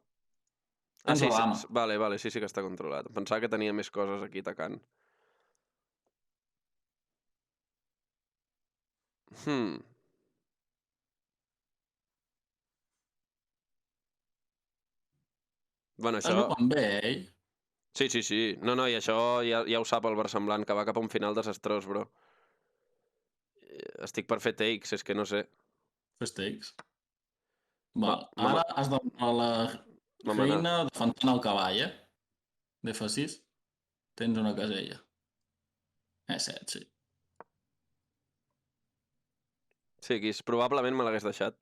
Tens la dama. Vale, sí que està controlat. Pensava que tenia més coses aquí atacant. Bueno, això... Estàs jugant bé, ell? Sí. No, i això ja ho sap el versemblant, que va cap a un final desastrós, bro. Estic per fer takes, és que no sé. Fes takes. Val, ara has de la reina defensant el cavall, d'F6. Tens una casella. E7, sí. Sí, aquí probablement me l'hagués deixat.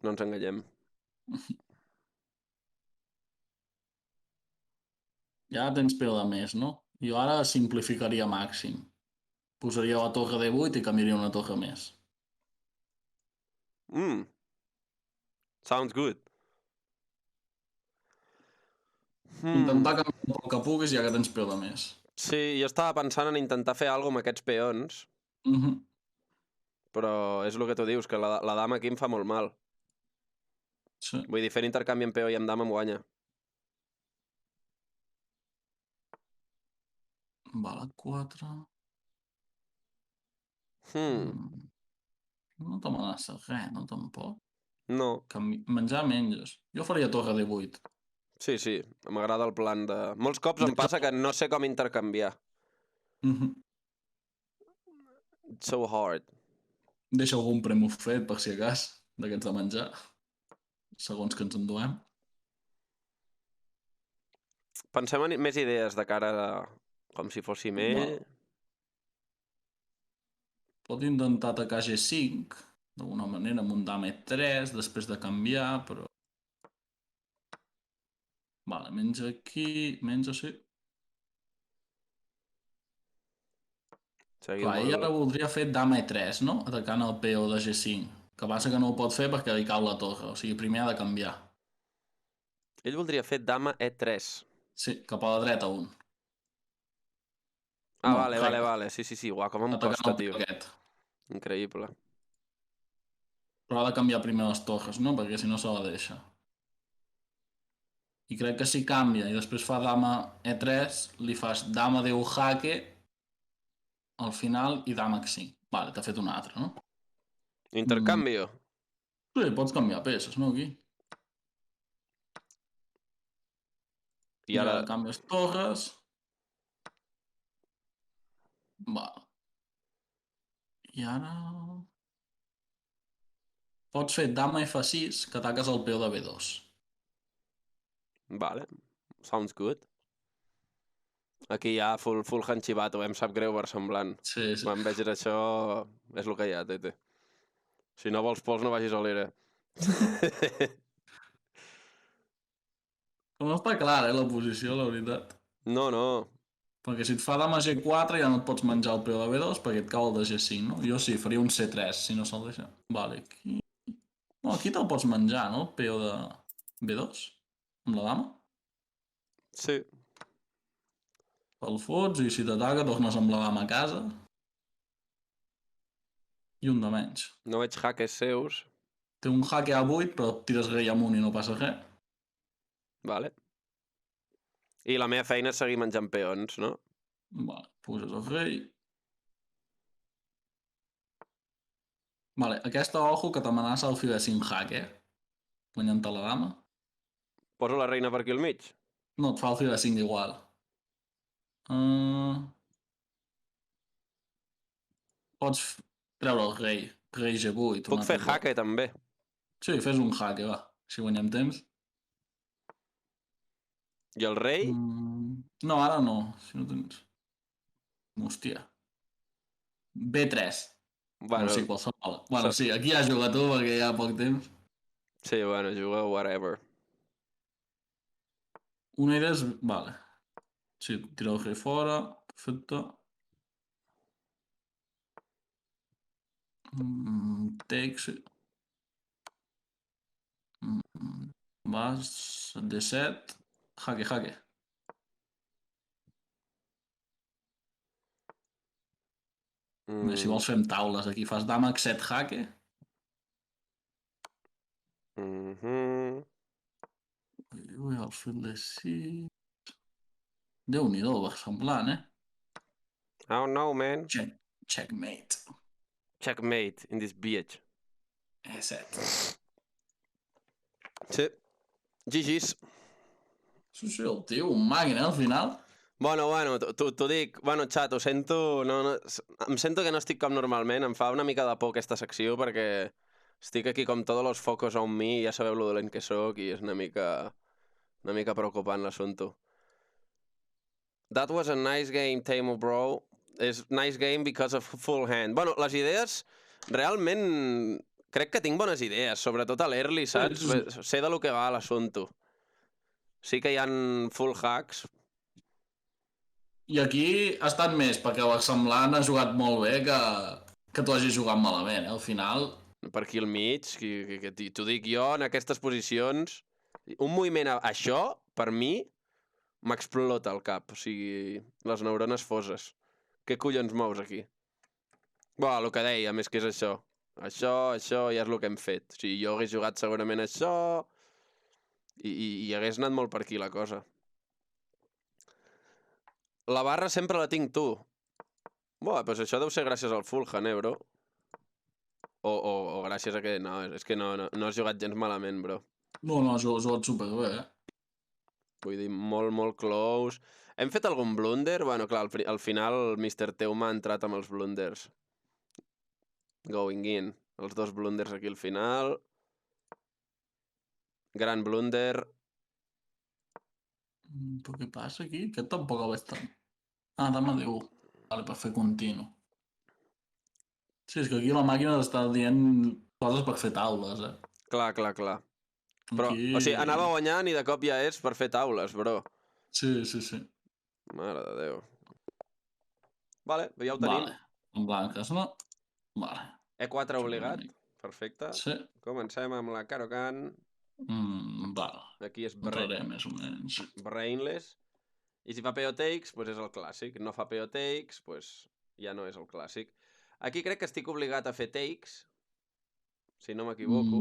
No ens enganyem. Ja tens peu de més, no? Jo ara simplificaria màxim. Posaria la torre D8 i canviaria una torre més. Sounds good. Intentar canviar un poc que puguis ja que tens peu de més. Sí, jo estava pensant en intentar fer alguna amb aquests peons, però és el que tu dius, que la dama aquí em fa molt mal. Sí. Vull dir, fent intercanvi amb peó i amb dama em guanya. Vale, 4. No t'amenaça res, no, tampoc. No. Menjar menges. Jo faria torre de 8. Sí, m'agrada el plan de... Molts cops em passa que no sé com intercanviar. It's so hard. Deixa algun premo fet, per si acas, d'aquests de menjar, segons que ens enduem. Pensem en més idees de cara a... com si fóssim ell. Pot intentar atacar G5, d'alguna manera, amb un dama E3, després de canviar, però... Vale, menja aquí, menja sí. Seguim Clar, ell ara voldria fer dama E3, no? Atacant el peó de G5. Que passa que no ho pot fer perquè li cau la torre, o sigui, primer ha de canviar. Ell voldria fer dama E3. Sí, cap a la dreta un. Ah, No, vale. Sí. Uau, com em atacant costa, el tio. peó aquest. Increïble. Però ha de canviar primer les torres, no? Perquè si no se la deixa. I crec que si canvia i després fa dama E3, li fas dama D1 jaque al final i dama H5. Vale, t'ha fet una altra, no? Intercanvio. Sí, pots canviar peces, no, aquí? I ara... canvies torres. Vale. I ara... Pots fer dama F6, que ataques el peó de B2. Vale. Sounds good. Aquí hi ha full hanchivato, em sap greu versemblant. Sí. Quan vegis això, és el que hi ha, tete. Si no vols pols, no vagis a l'era. Però no està clara, la posició, la veritat. No. Perquè si et fa dama G4 ja no et pots menjar el peó de B2 perquè et cau el de G5, no? Jo sí, faria un C3, si no se'l deixa. Vale, aquí... No, aquí te'l pots menjar, no? El peó de B2? Amb la dama? Sí. El fots i si t'ataca tornes amb la dama a casa. I un de menys. No veig hackers seus. Té un jaque A8, però tires rei amunt i no passa res. Vale. I la meva feina és seguir menjant peons, no? Vale, puges el rei. Vale, aquesta ojo que t'amenaça el fill de 5 jaque. Guanyant-te la dama. Poso la reina per aquí al mig? No, et fa el fill de 5 igual. Pots treure el rei. Rei G8. Puc fer jaque, també. Sí, fes un jaque, va. Si guanyem temps. I el rei? No, ara no. Si no tens... Hòstia. B3. Bueno, sí, qualsevol. Bueno, sí, aquí ja juga tu perquè hi ha poc temps. Sí, bueno, juga whatever. Una idea és... Vale. Sí, tira el rei fora. Perfecte. Take, sí. Vas D7. Jaque. Si vols fem taules aquí. Fas dama H7 jaque. Ui, el fill de 6... Déu-n'hi-do, semblant, Oh no, man. Checkmate. Checkmate in this bitch. E7. Sí. GG's. Sí, el tio, un màquina, al final. Bueno, t'ho dic. Bueno, xat, ho sento... em sento que no estic com normalment. Em fa una mica de por aquesta secció perquè estic aquí com tots els focos on mi i ja sabeu lo dolent que sóc i és una mica preocupant l'assumpte. That was a nice game, Tamo Bro. És nice game because of full hand. Bueno, les idees, realment, crec que tinc bones idees, sobretot a l'early, saps? Sé de lo que va l'assumpte. Sí que hi ha full hacks. I aquí ha estat més, perquè el semblant ha jugat molt bé que tu hagis jugat malament, Al final... Per aquí al mig, t'ho dic jo, en aquestes posicions... Un moviment això, per mi, m'explota el cap, o sigui, les neurones foses. Què collons mous aquí? Bueno, el que dèiem és que és això. Això ja és el que hem fet. O sigui, jo hagués jugat segurament això i hagués anat molt per aquí la cosa. La barra sempre la tinc tu. Bueno, doncs això deu ser gràcies al Fulham, bro? O gràcies a que... No, és que no has jugat gens malament, bro. No, has jugat superbé, Vull dir, molt, molt close. Hem fet algun blunder? Bueno, clar, al final el Mr. Teuma ha entrat amb els blunders. Going in. Els 2 blunders aquí al final. Gran blunder. Però què passa aquí? Aquest tampoc el veig tant. També diu. Vale, per fer continu. Sí, és que aquí la màquina està dient coses per fer taules, Clar. Però, Aquí... o sigui, anava guanyant i de cop ja és per fer taules, bro. Sí. Mare de Déu. Vale, ja ho tenim. Vale, en blanques, no? Vale. E4 obligat. Perfecte. Sí. Comencem amb la Caro-Kann. Vale. Aquí és Entraré més o menys. brainless. I si fa PO takes, doncs és el clàssic. No fa PO takes, doncs ja no és el clàssic. Aquí crec que estic obligat a fer takes. Si no m'equivoco,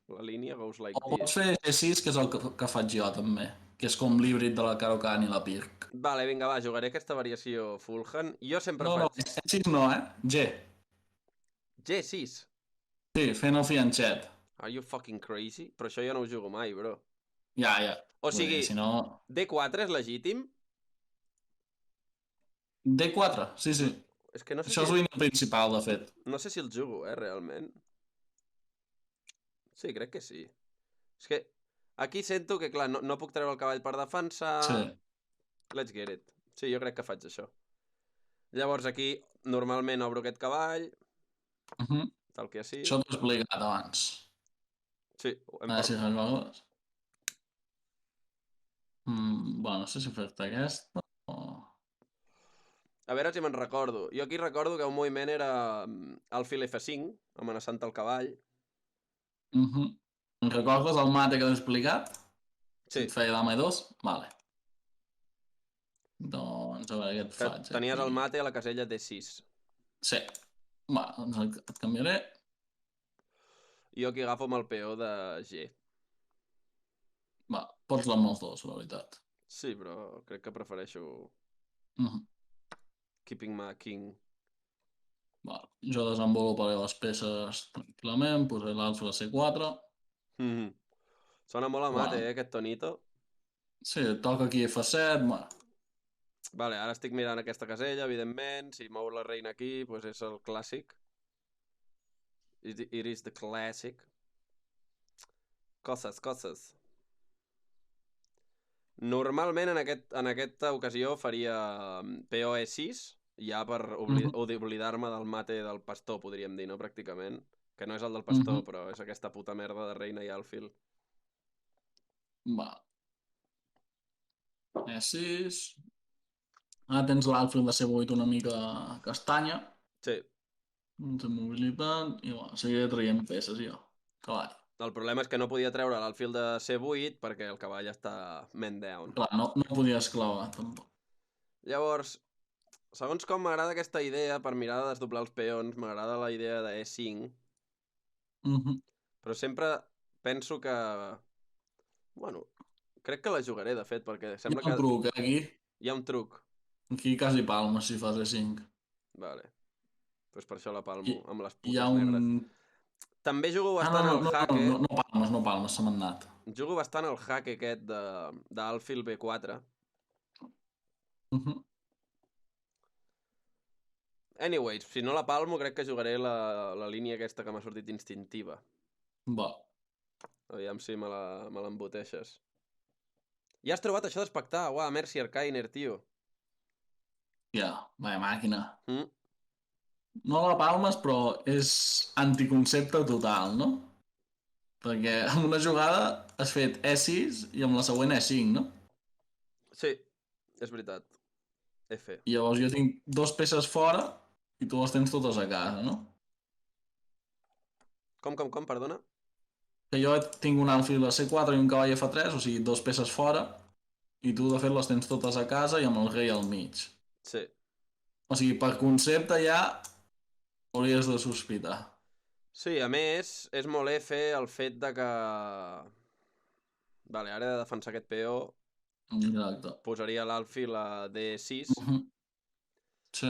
la línia goes like O pots this. fer G6, que és el que faig jo, també. Que és com l'híbrid de la Caro-Kann i la Pirc. Vale, vinga, va, jugaré aquesta variació Fulham. Jo sempre No, faig... G6 no, G. G6. Sí, fent el fianxet. Are you fucking crazy? Però això jo no ho jugo mai, bro. Ja. O sigui, si no... D4 és legítim? D4, sí. És que no sé Això és línia principal, de fet. No sé si el jugo, realment. Sí, crec que sí. És que aquí sento que, clar, no puc treure el cavall per defensar... Sí. Let's get it. Sí, jo crec que faig això. Llavors aquí, normalment obro aquest cavall, tal que així. Això t'ho he explicat abans. Sí, hem Si recordes. Bueno, no sé si fer-te aquesta o... A veure si me'n recordo. Jo aquí recordo que un moviment era alfil F5, amenaçant el cavall. Recordes el mate que t'he explicat? Sí. Et feia dama E2? Vale. Doncs a veure què et faig. Tenies el mate a la casella D6. Sí. Va, doncs et canviaré. Jo aquí agafo amb el peó de G. Va, pots amb els dos, la veritat. Sí, però crec que prefereixo keeping my king. Va, jo desenvoluparé les peces tranquil·lament, posaré l'alfa a C4. Sona molt a mate, aquest tonito. Sí, toca aquí F7, va. Vale, ara estic mirant aquesta casella, evidentment. Si mou la reina aquí, doncs és el clàssic. It is the classic. Coses. Normalment en aquesta ocasió faria POE6, ja per oblidar-me del mate del pastor, podríem dir, no? Pràcticament. Que no és el del pastor, però és aquesta puta merda de reina i alfil. Va. E6. Ara tens l'alfil de C8 una mica castanya. Sí. De mobilitat. I va, seguiré traient peces jo. Cavall. El problema és que no podia treure l'alfil de C8 perquè el cavall està man down. Clar, no podies clavar, tampoc. Llavors, segons com m'agrada aquesta idea, per mirar de desdoblar els peons, m'agrada la idea de E5. Però sempre penso que... Bueno, crec que la jugaré, de fet, perquè sembla que... Hi ha un truc, aquí. Hi ha un truc. Aquí quasi palmes si fas E5. Vale. Doncs per això la palmo, amb les putes hi ha un... negres. També jugo bastant al jaque... No palmes, se m'han anat. Jugo bastant al jaque aquest d'alfil B4. Anyways, si no la palmo, crec que jugaré la línia aquesta que m'ha sortit instintiva. Va. Aviam si me l'emboteixes. Ja has trobat això d'espectar? Uau, merci Arcainer, tio. Ja, vaya màquina. No la palmes, però és anticoncepte total, no? Perquè amb una jugada has fet E6 i amb la següent E5, no? Sí, és veritat. F. I llavors jo tinc 2 peces fora i tu les tens totes a casa, no? Com, perdona? Que jo tinc un alfil a C4 i un cavall F3, o sigui, 2 peces fora, i tu de fet les tens totes a casa i amb el rei al mig. Sí. O sigui, per concepte ja hauries de sospitar. Sí, a més, és molt F el fet de que... Vale, ara he de defensar aquest peó, Exacte. posaria l'alfil a D6, Sí.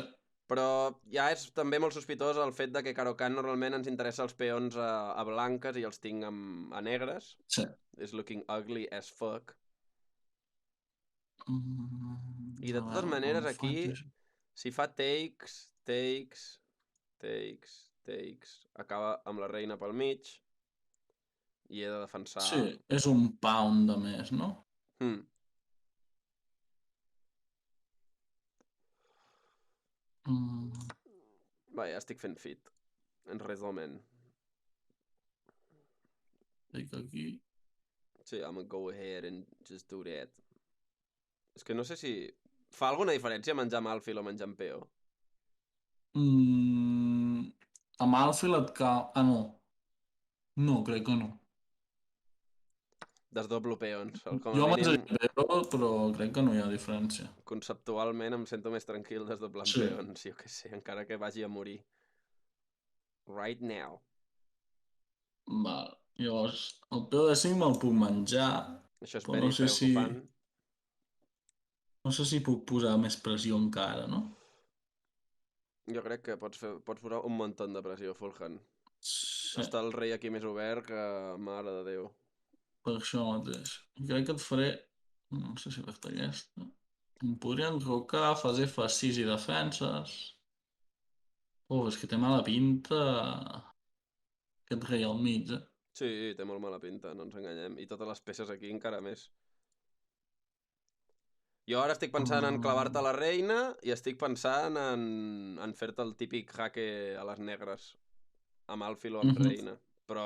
però ja és també molt sospitós el fet de que Caro-Kann normalment ens interessa els peons a blanques i els tinc a negres. Sí. És looking ugly as fuck. I de A totes veure, maneres com aquí, faig això? si fa takes, acaba amb la reina pel mig i he de defensar... Sí, és un pound de més, no? Hmm. Va, ja estic fent fit. En resum. Dic aquí. Sí, I'm gonna go ahead and just do that. És que no sé si... Fa alguna diferència menjar amb alfil o menjar amb peó? Amb alfil et cau... Ah, no. No, crec que no. Desdoblo peons. Com a Jo mínim, menjaria peó, però crec que no hi ha diferència. conceptualment em sento més tranquil desdoblant Sí. peons, jo què sé, encara que vagi a morir. Right now. Val. Llavors, el peó de 5 me'l puc menjar, Això és però very preocupant. no sé si puc posar més pressió encara, no? Jo crec que pots posar un munt de pressió, Fulhan. Sí, Està el rei aquí més obert que... Mare de Déu. per això mateix. I crec que et faré... No sé si fer aquesta. Em podria enrocar, fas F6 i defenses. És que té mala pinta aquest rei al mig, eh? Sí, té molt mala pinta, no ens enganyem. I totes les peces aquí encara més. Jo ara estic pensant en clavar-te la reina i estic pensant en fer-te el típic jaque a les negres. Amb alfil o amb reina. Però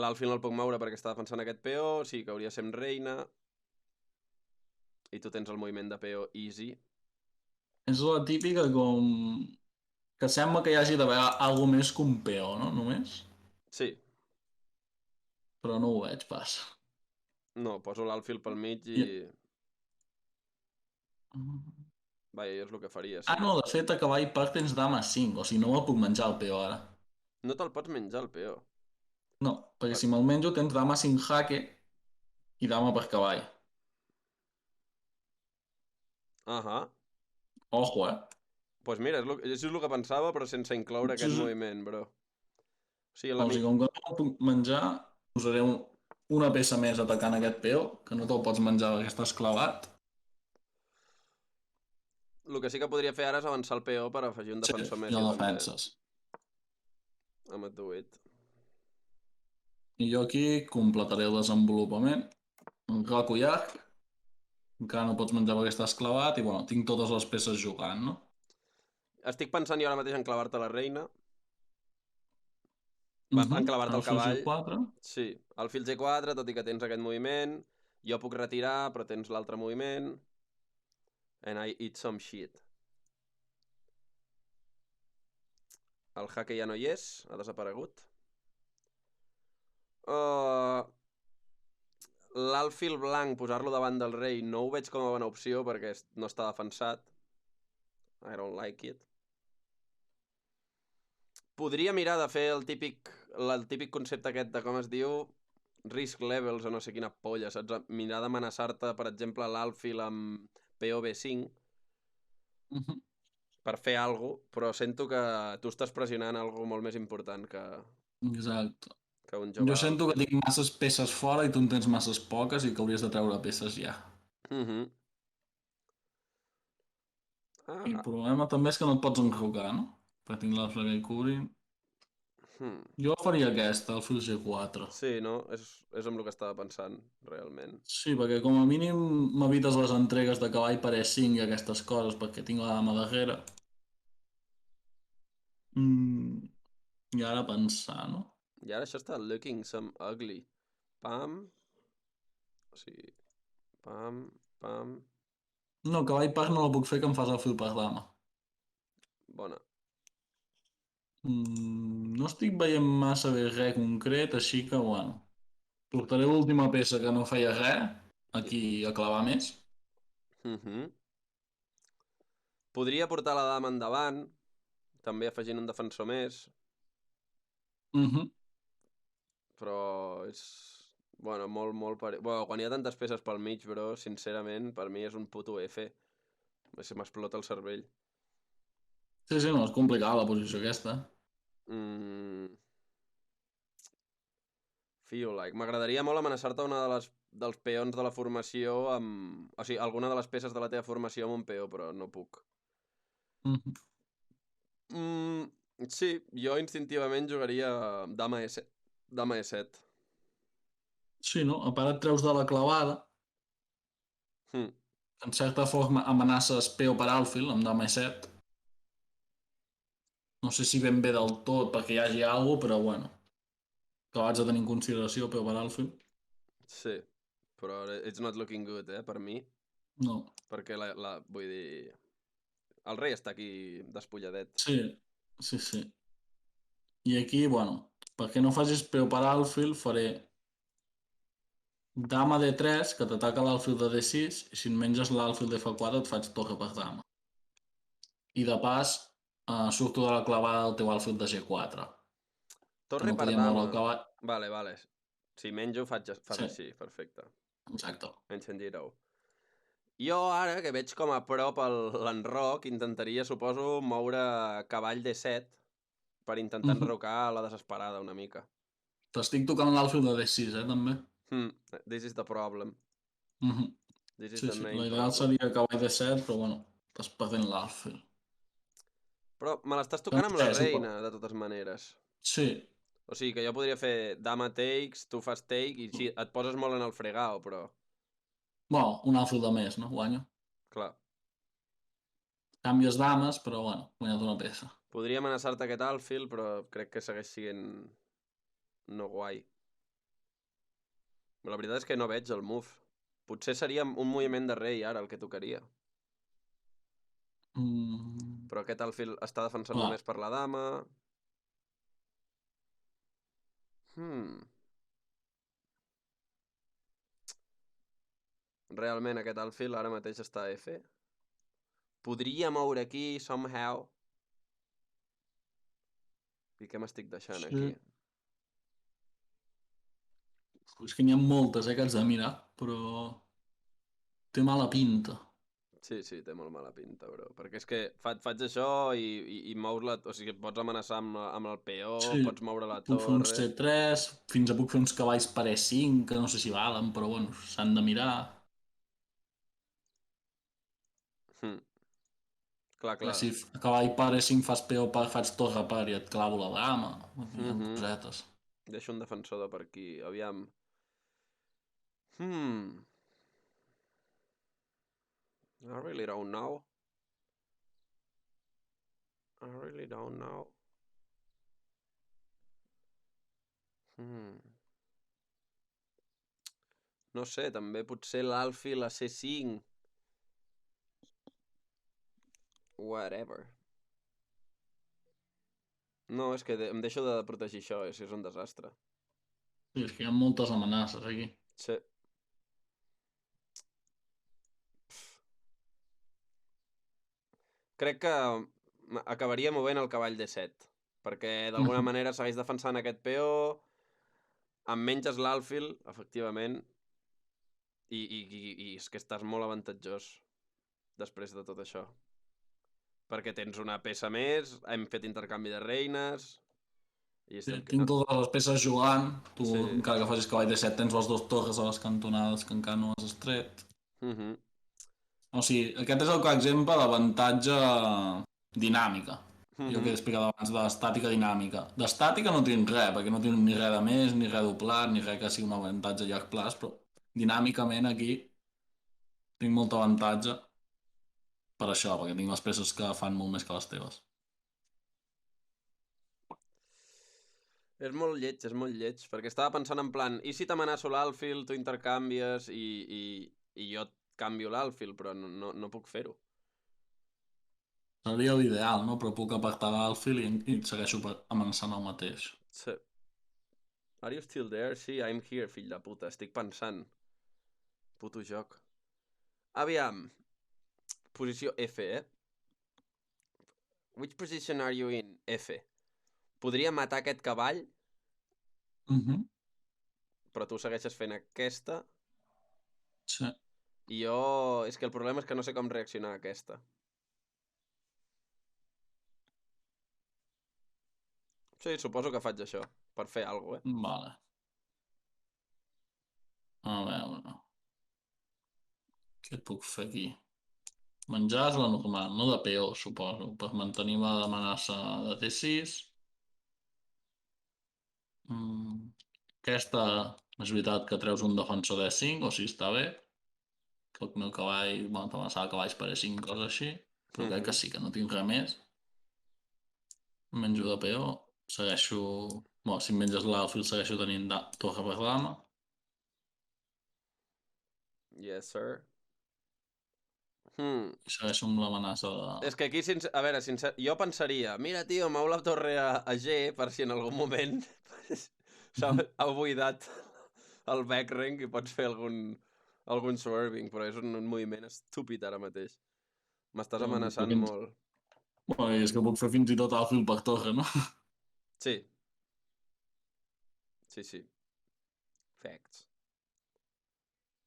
l'alfil no el puc moure perquè està defensant aquest peó, o sigui que hauria de ser amb reina. I tu tens el moviment de peó easy. És la típica com... que sembla que hi hagi d'haver alguna més que un peó, no? Només. Sí. Però no ho veig pas. No, poso l'alfil pel mig i... I... Vaja, jo és el que faria, Ah, sí. no, de fet a cavall par tens dama 5, o sigui, no me'l puc menjar el peó ara. No te'l pots menjar, el peó. No, perquè si me'l menjo tens dama 5 jaque i dama per cavall. Ahà. Ojo, eh? Pues mira, és el que pensava, però sense incloure Sí, aquest sí. moviment, bro. O sigui, O sigui, com que no me'l puc menjar, posaré una peça més atacant aquest peó, que no te'l pots menjar perquè estàs clavat. el que sí que podria fer ara és avançar el peó per afegir un Sí, defensor més ja jo el també. defenses. I'm a do it. I jo aquí completaré el desenvolupament. Enroco llarg. Encara no pots menjar perquè estàs clavat i, bueno, tinc totes les peces jugant, no? Estic pensant jo ara mateix en clavar-te la reina. En clavar-te el Alfil cavall. G4. Sí, el fil G4, tot i que tens aquest moviment. Jo puc retirar, però tens l'altre moviment. And I eat some shit. El jaque ja no hi és, ha desaparegut. L'alfil blanc, posar-lo davant del rei, no ho veig com a bona opció perquè no està defensat. I don't like it. Podria mirar de fer el típic concepte aquest de com es diu risk levels o no sé quina polla, saps? Mirar d'amenaçar-te, per exemple, l'alfil amb POV5 per fer alguna cosa, però sento que tu estàs pressionant alguna molt més important Exacte. que un joc Jo sento que d'alfil. tinc masses peces fora i tu en tens masses poques i que hauries de treure peces ja. I el problema també és que no et pots enrocar, no? Perquè tinc la flaga i cobrint. Jo faria aquesta, el fil G4. Sí, no? És amb el que estava pensant, realment. Sí, perquè com a mínim m'evites les entregues de cavall per E5 i aquestes coses, perquè tinc la dama darrere. I ara pensar, no? I ara això està looking some ugly. Pam. O sigui, pam, pam. No, cavall par no la puc fer que em fas el fil per dama. Bona. No estic veient massa bé res concret, així que, bueno, portaré l'última peça que no feia res, aquí a clavar més. Podria portar la dama endavant, també afegint un defensor més, però és... Bueno, molt... Bueno, quan hi ha tantes peces pel mig, bro, sincerament, per mi és un puto F. Se m'explota el cervell. Sí, no, és complicada la posició aquesta. Feel like. M'agradaria molt amenaçar-te una dels peons de la formació amb... O sigui, alguna de les peces de la teva formació amb un peó, però no puc. Sí, jo instintivament jugaria dama E7. Dama E7. Sí, no? A part et treus de la clavada. En certa forma amenaces peó per alfil amb dama E7. No sé si ben bé del tot perquè hi hagi alguna cosa, però bueno. Que ho haig de tenir en consideració peó per alfil. Sí, però it's not looking good, per mi. No. Perquè vull dir... El rei està aquí despulladet. Sí. I aquí, bueno, perquè no facis peó per alfil, faré dama D3, que t'ataca l'alfil de D6, i si et menges l'alfil de F4 et faig torre per dama. I de pas, surto de la clavada del teu alfil de G4. Torre no per podia moure dama. el cavall. Vale. Si menjo, fas així, perfecte. Exacte. Entendireu. Jo ara, que veig com a prop l'enroc, intentaria, suposo, moure cavall D7 per intentar enrocar a la desesperada una mica. T'estic tocant l'alfil de D6, també. This is the problem. This is Sí, the main l'ideal problem. seria cavall D7, però bueno, estàs perdent l'alfil. Però me l'estàs tocant amb la reina, de totes maneres. Sí. O sigui que jo podria fer dama takes, tu fas take, i sí, et poses molt en el fregao, però... Bueno, un alfil de més, no? Guanyo. Clar. Canvies dames, però bueno, guanyat una peça. Podria amenaçar-te aquest alfil, però crec que segueix sent... no guai. La veritat és que no veig el move. Potser seria un moviment de rei ara el que tocaria. Però aquest alfil està defensant només per la dama. Realment aquest alfil ara mateix està a F. Podria moure aquí, somehow. I què m'estic deixant aquí? És que n'hi ha moltes, que haig de mirar, però... té mala pinta. Sí, té molt mala pinta, bro. Perquè és que faig això i mous-la... O sigui, pots amenaçar amb el peó, pots moure la torre... Puc fer un C3, fins a puc fer uns cavalls per E5, que no sé si valen, però bueno, s'han de mirar. Clar. Si a cavall per E5 fas peó per faig torre per i et clavo la dama. Cosetes. Deixo un defensor per aquí, aviam. I really don't know. No sé, també potser l'alfil a C5. Whatever. No, és que em deixo de protegir això, és un desastre. Sí, és que hi ha moltes amenaces aquí. Sí. Crec que acabaria movent el cavall D7, perquè d'alguna manera segueix defensant aquest peó, em menges l'alfil, efectivament, i és que estàs molt avantatjós després de tot això. Perquè tens una peça més, hem fet intercanvi de reines... Tinc totes les peces jugant, tu encara que facis cavall D7 tens les dues torres a les cantonades que encara no has estret. O sigui, aquest és el clar exemple d'avantatge dinàmica. Jo que he explicat abans de l'estàtica dinàmica. D'estàtica no tinc res, perquè no tinc ni res de més, ni res doblat, ni res que sigui un avantatge a llarg plaç, però dinàmicament aquí tinc molt avantatge per això, perquè tinc les peces que fan molt més que les teves. És molt lleig, perquè estava pensant en plan, i si t'amenaço l'alfil, tu intercanvies i jo et canvio l'alfil, però no puc fer-ho. Seria l'ideal, no? Però puc apartar l'alfil i segueixo amenaçant el mateix. Sí. Are you still there? Sí, I'm here, fill de puta, estic pensant. Puto joc. Aviam. Posició F, Which position are you in? F. Podria matar aquest cavall, però tu segueixes fent aquesta. Sí. I jo... És que el problema és que no sé com reaccionar a aquesta. Sí, suposo que faig això, per fer alguna cosa, Vale. A veure... Què puc fer aquí? Menjar és la normal, no de peó, suposo, per mantenir l'amenaça de T6. Aquesta és veritat que treus un defensor de 5 o si està bé. Que el meu cavall, bueno, te m'assava cavalls per 5 coses així, però crec que sí, que no tinc res més. Menjo de peó, segueixo... Bueno, si em menges l'alfil segueixo tenint torre per dama. Yes, sir. I segueixo amb l'amenaça de... És que aquí, a veure, jo pensaria, mira, tio, mou la torre a G per si en algun moment ha buidat el backrank i pots fer algun swerving, però és un moviment estúpid ara mateix. M'estàs amenaçant molt. Bueno, és que puc fer fins i tot alfil per torre, no? Sí. Sí. Facts.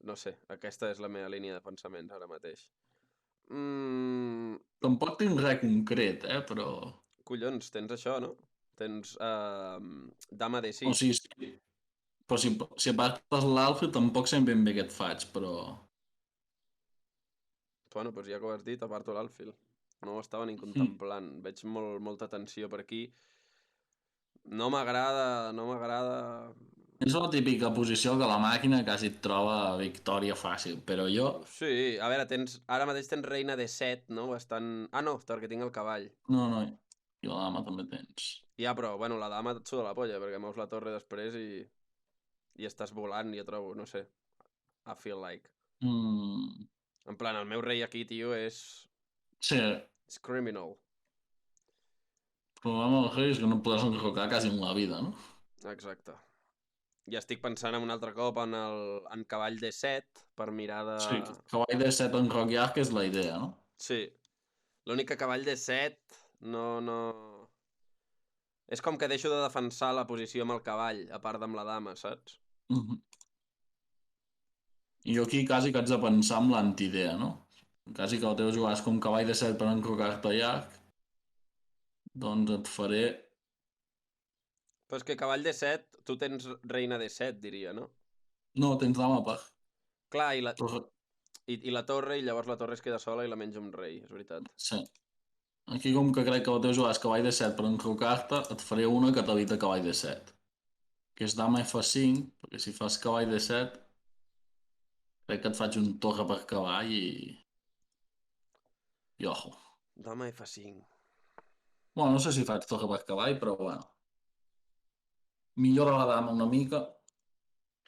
No sé, aquesta és la meva línia de pensaments ara mateix. Tampoc tinc res concret, però... Collons, tens això, no? Tens dama D6. O sigui, sí. Però si apartes l'alfil tampoc sé ben bé què et faig, però... Bueno, doncs ja que ho has dit, aparto l'alfil. No ho estava ni contemplant. Veig molta tensió per aquí. No m'agrada... És la típica posició que la màquina quasi et troba victòria fàcil, però jo... Sí, a veure, ara mateix tens reina D7, no? Bastant... Ah, no, perquè tinc el cavall. No, i la dama també tens. Ja, però, bueno, la dama et suda la polla, perquè mous la torre després i estàs volant, jo trobo, no sé. I feel like. En plan, el meu rei aquí, tio, és... Sí. És criminal. El problema del rei és que no podràs enrocar quasi en la vida, no? Exacte. I estic pensant en un altre cop en cavall D7 per mirar de... Sí, cavall de 7 enroc llarg és la idea, no? Sí. L'únic que cavall D7 no... És com que deixo de defensar la posició amb el cavall, a part d'amb la dama, saps? I jo aquí quasi que haig de pensar en l'antidea, no? Quasi que el teu jugaràs com cavall de 7 per enrocar-te llarg, doncs et faré... Però és que cavall D7, tu tens reina D7, diria, no? No, tens dama per... Clar, i la torre, i llavors la torre es queda sola i la menja un rei, és veritat. Sí. Aquí com que crec que el teu jugaràs cavall de 7 per enrocar-te, et faré una que t'evita cavall de 7. Que és dama F5, perquè si fas cavall de 7, crec que et faig un torre per cavall i ojo. Dama F5. Bueno, no sé si faig torre per cavall, però bueno. Millora la dama una mica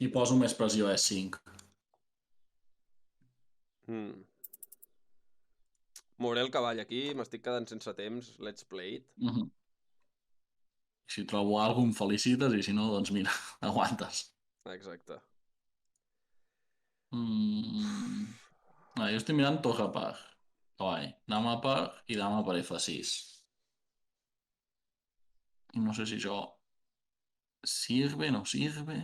i poso més pressió a E5. Mouré el cavall aquí, m'estic quedant sense temps, let's play it. Si trobo alguna cosa em felicites i si no, doncs mira, aguantes. Exacte. Jo estic mirant torre per cavall, dama per i dama per F6. I no sé si això sirve, no sirve...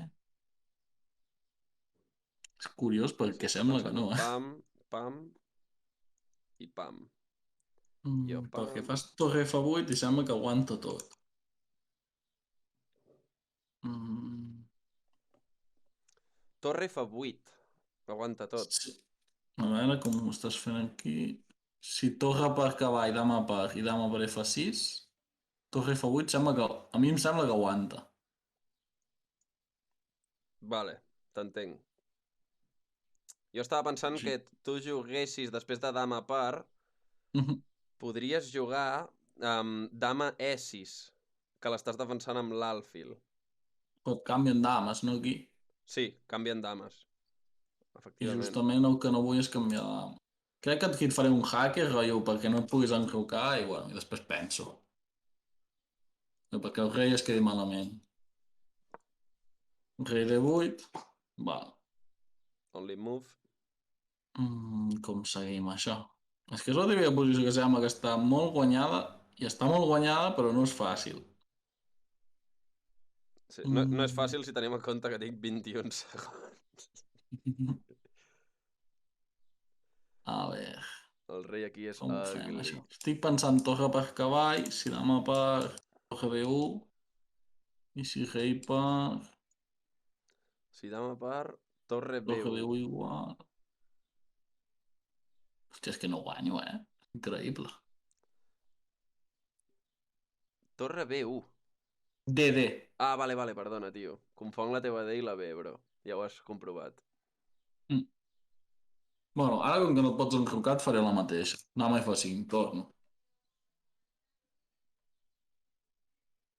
És curiós perquè sembla que no, Pam i pam. Perquè fas torre F8 i sembla que aguanta tot. Torre F8. Aguanta tot. Sí. A veure com ho estàs fent aquí. Si torre per cavall, dama per i dama per F6, torre F8 sembla que... A mi em sembla que aguanta. Vale, t'entenc. Jo estava pensant que tu juguessis després de dama per... Podries jugar dama E6, que l'estàs defensant amb l'alfil. Però canvien dames, no aquí? Sí, canvien dames. I justament el que no vull és canviar de dama. Crec que aquí et faré un hacker, rotllo, perquè no et puguis enrocar i, bueno, i després penso. Perquè el rei es quedi malament. Rei D8, va. Only move. Com seguim això? És que és la típica posició que sembla que està molt guanyada, i està molt guanyada, però no és fàcil. Sí, no és fàcil si tenim en compte que tinc 21 segons. A veure, El rei aquí és com ho fem, ugly. això? Estic pensant torre per cavall, si dama per torre B1, i si rei per Si dama per torre torre B1. B1 igual. Hòstia, és que no guanyo, Increïble. Torre B1. DD. Ah, vale, perdona, tio. Confonc la teva D i la B, bro. Ja ho has comprovat. Bueno, ara com que no et pots enrocar et faré la mateixa. Dama F5, torno.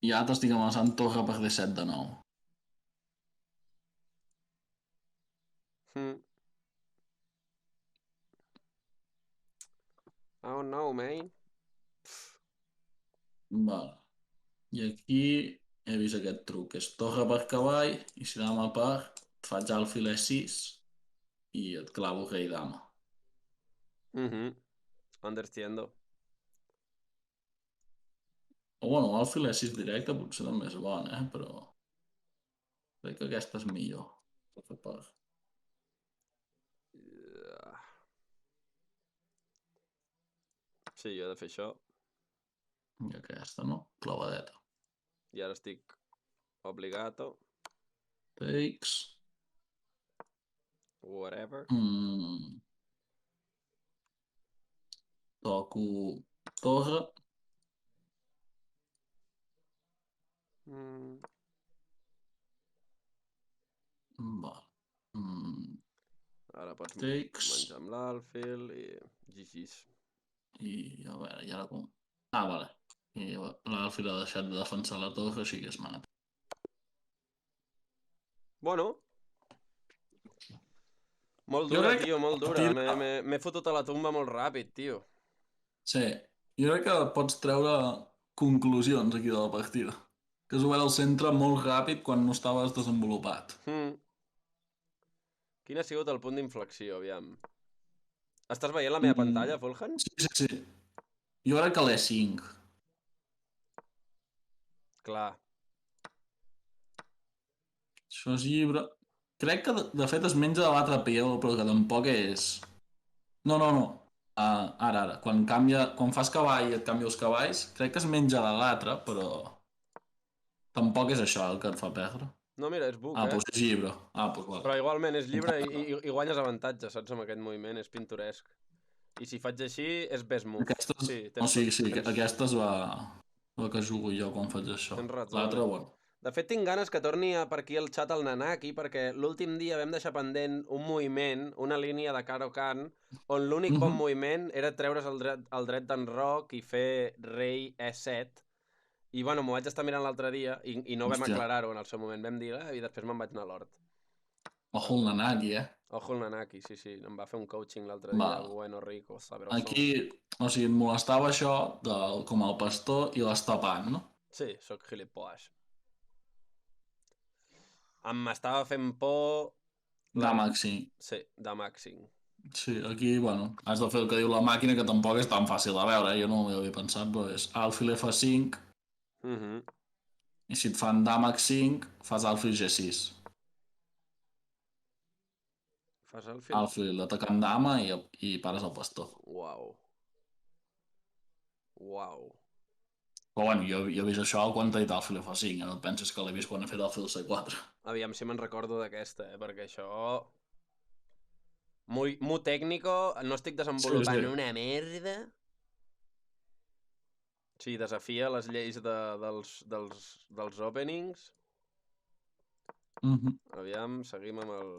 I ara t'estic amenaçant torre per D7 de nou. Oh no, man. Vale. I aquí he vist aquest truc. És torre per cavall, i si dama per, et faig alfil E6 i et clavo rei dama. Understando. O bueno, alfil E6 directe potser també és bon, però crec que aquesta és millor. Torre per... Sí, jo he de fer això. I aquesta, no? Clavadeta. I ara estic obligato. Takes. Whatever. Toco torre. Vale. Ara pots Takes. menjar amb l'alfil i GG's. I a veure, i ara com... Ah, vale. I l'alfil ha deixat de defensar la torre, així que es mata. Bueno. Molt dura, tio, molt dura. M'he fotut a la tumba molt ràpid, tio. Sí. Jo crec que pots treure conclusions aquí de la partida. Que has obert el centre molt ràpid quan no estaves desenvolupat. Quin ha sigut el punt d'inflexió, aviam? Estàs veient la meva pantalla, Fulhan? Sí. Jo crec que l'E5. Clar. Això és llibre. Crec que de fet es menja de l'altre peó, però que tampoc és... No. Ara. Quan fas cavall i et canvia els cavalls, crec que es menja de l'altre, però... Tampoc és això el que et fa perdre. No, mira, és book, Doncs és llibre. Doncs vale. Però igualment és llibre i guanyes avantatge, saps, amb aquest moviment, és pintoresc. I si faig així, és best move. Aquesta és la que jugo jo quan faig això. Tens raó. L'altra, bueno. De fet, tinc ganes que torni per aquí al xat el Nanaki, perquè l'últim dia vam deixar pendent un moviment, una línia de Caro-Can, on l'únic bon moviment era treure's el dret d'en Roc i fer rei E7. I bueno, m'ho vaig estar mirant l'altre dia i no vam aclarar-ho en el seu moment. Vam dir, i després me'n vaig anar a l'hort. Ojo el Nanaki, Ojo el Nanaki, sí. Em va fer un coaching l'altre dia. Bueno, rico, sabroso. Aquí, o sigui, et molestava això com el pastor i l'estapant, no? Sí, soc gilipolles. M'estava fent por... Dama 5. Sí, dama 5. Sí, aquí, bueno, has de fer el que diu la màquina, que tampoc és tan fàcil de veure, jo no m'ho havia pensat, però és alfil F5, i si et fan dama 5, fas alfil G6. Fas alfil? Alfil atacant dama i pares el pastor. Uau. Però bueno, jo he vist això quan t'he dit alfil F5, no et penses que l'he vist quan he fet alfil C4. Aviam si me'n recordo d'aquesta, perquè això... Muy tècnico, no estic desenvolupant una merda. Sí, desafia les lleis dels openings. Aviam, seguim amb el...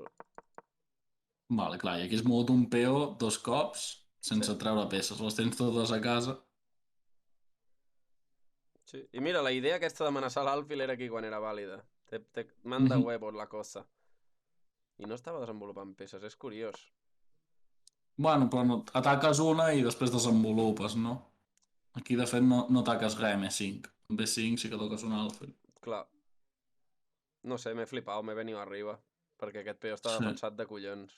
Vale, clar, i aquí es mogut un peó 2 cops sense treure peces, les tens totes a casa. Sí, i mira, la idea aquesta d'amenaçar l'alfil era aquí quan era vàlida. Te manda huevos la cosa. I no estava desenvolupant peces, és curiós. Bueno, però no, ataques una i després desenvolupes, no? Aquí, de fet, no ataques res, M5. Amb B5 sí que toques un alfil. Clar. No sé, m'he flipat, m'he venit arriba. Perquè aquest peó està defensat de collons.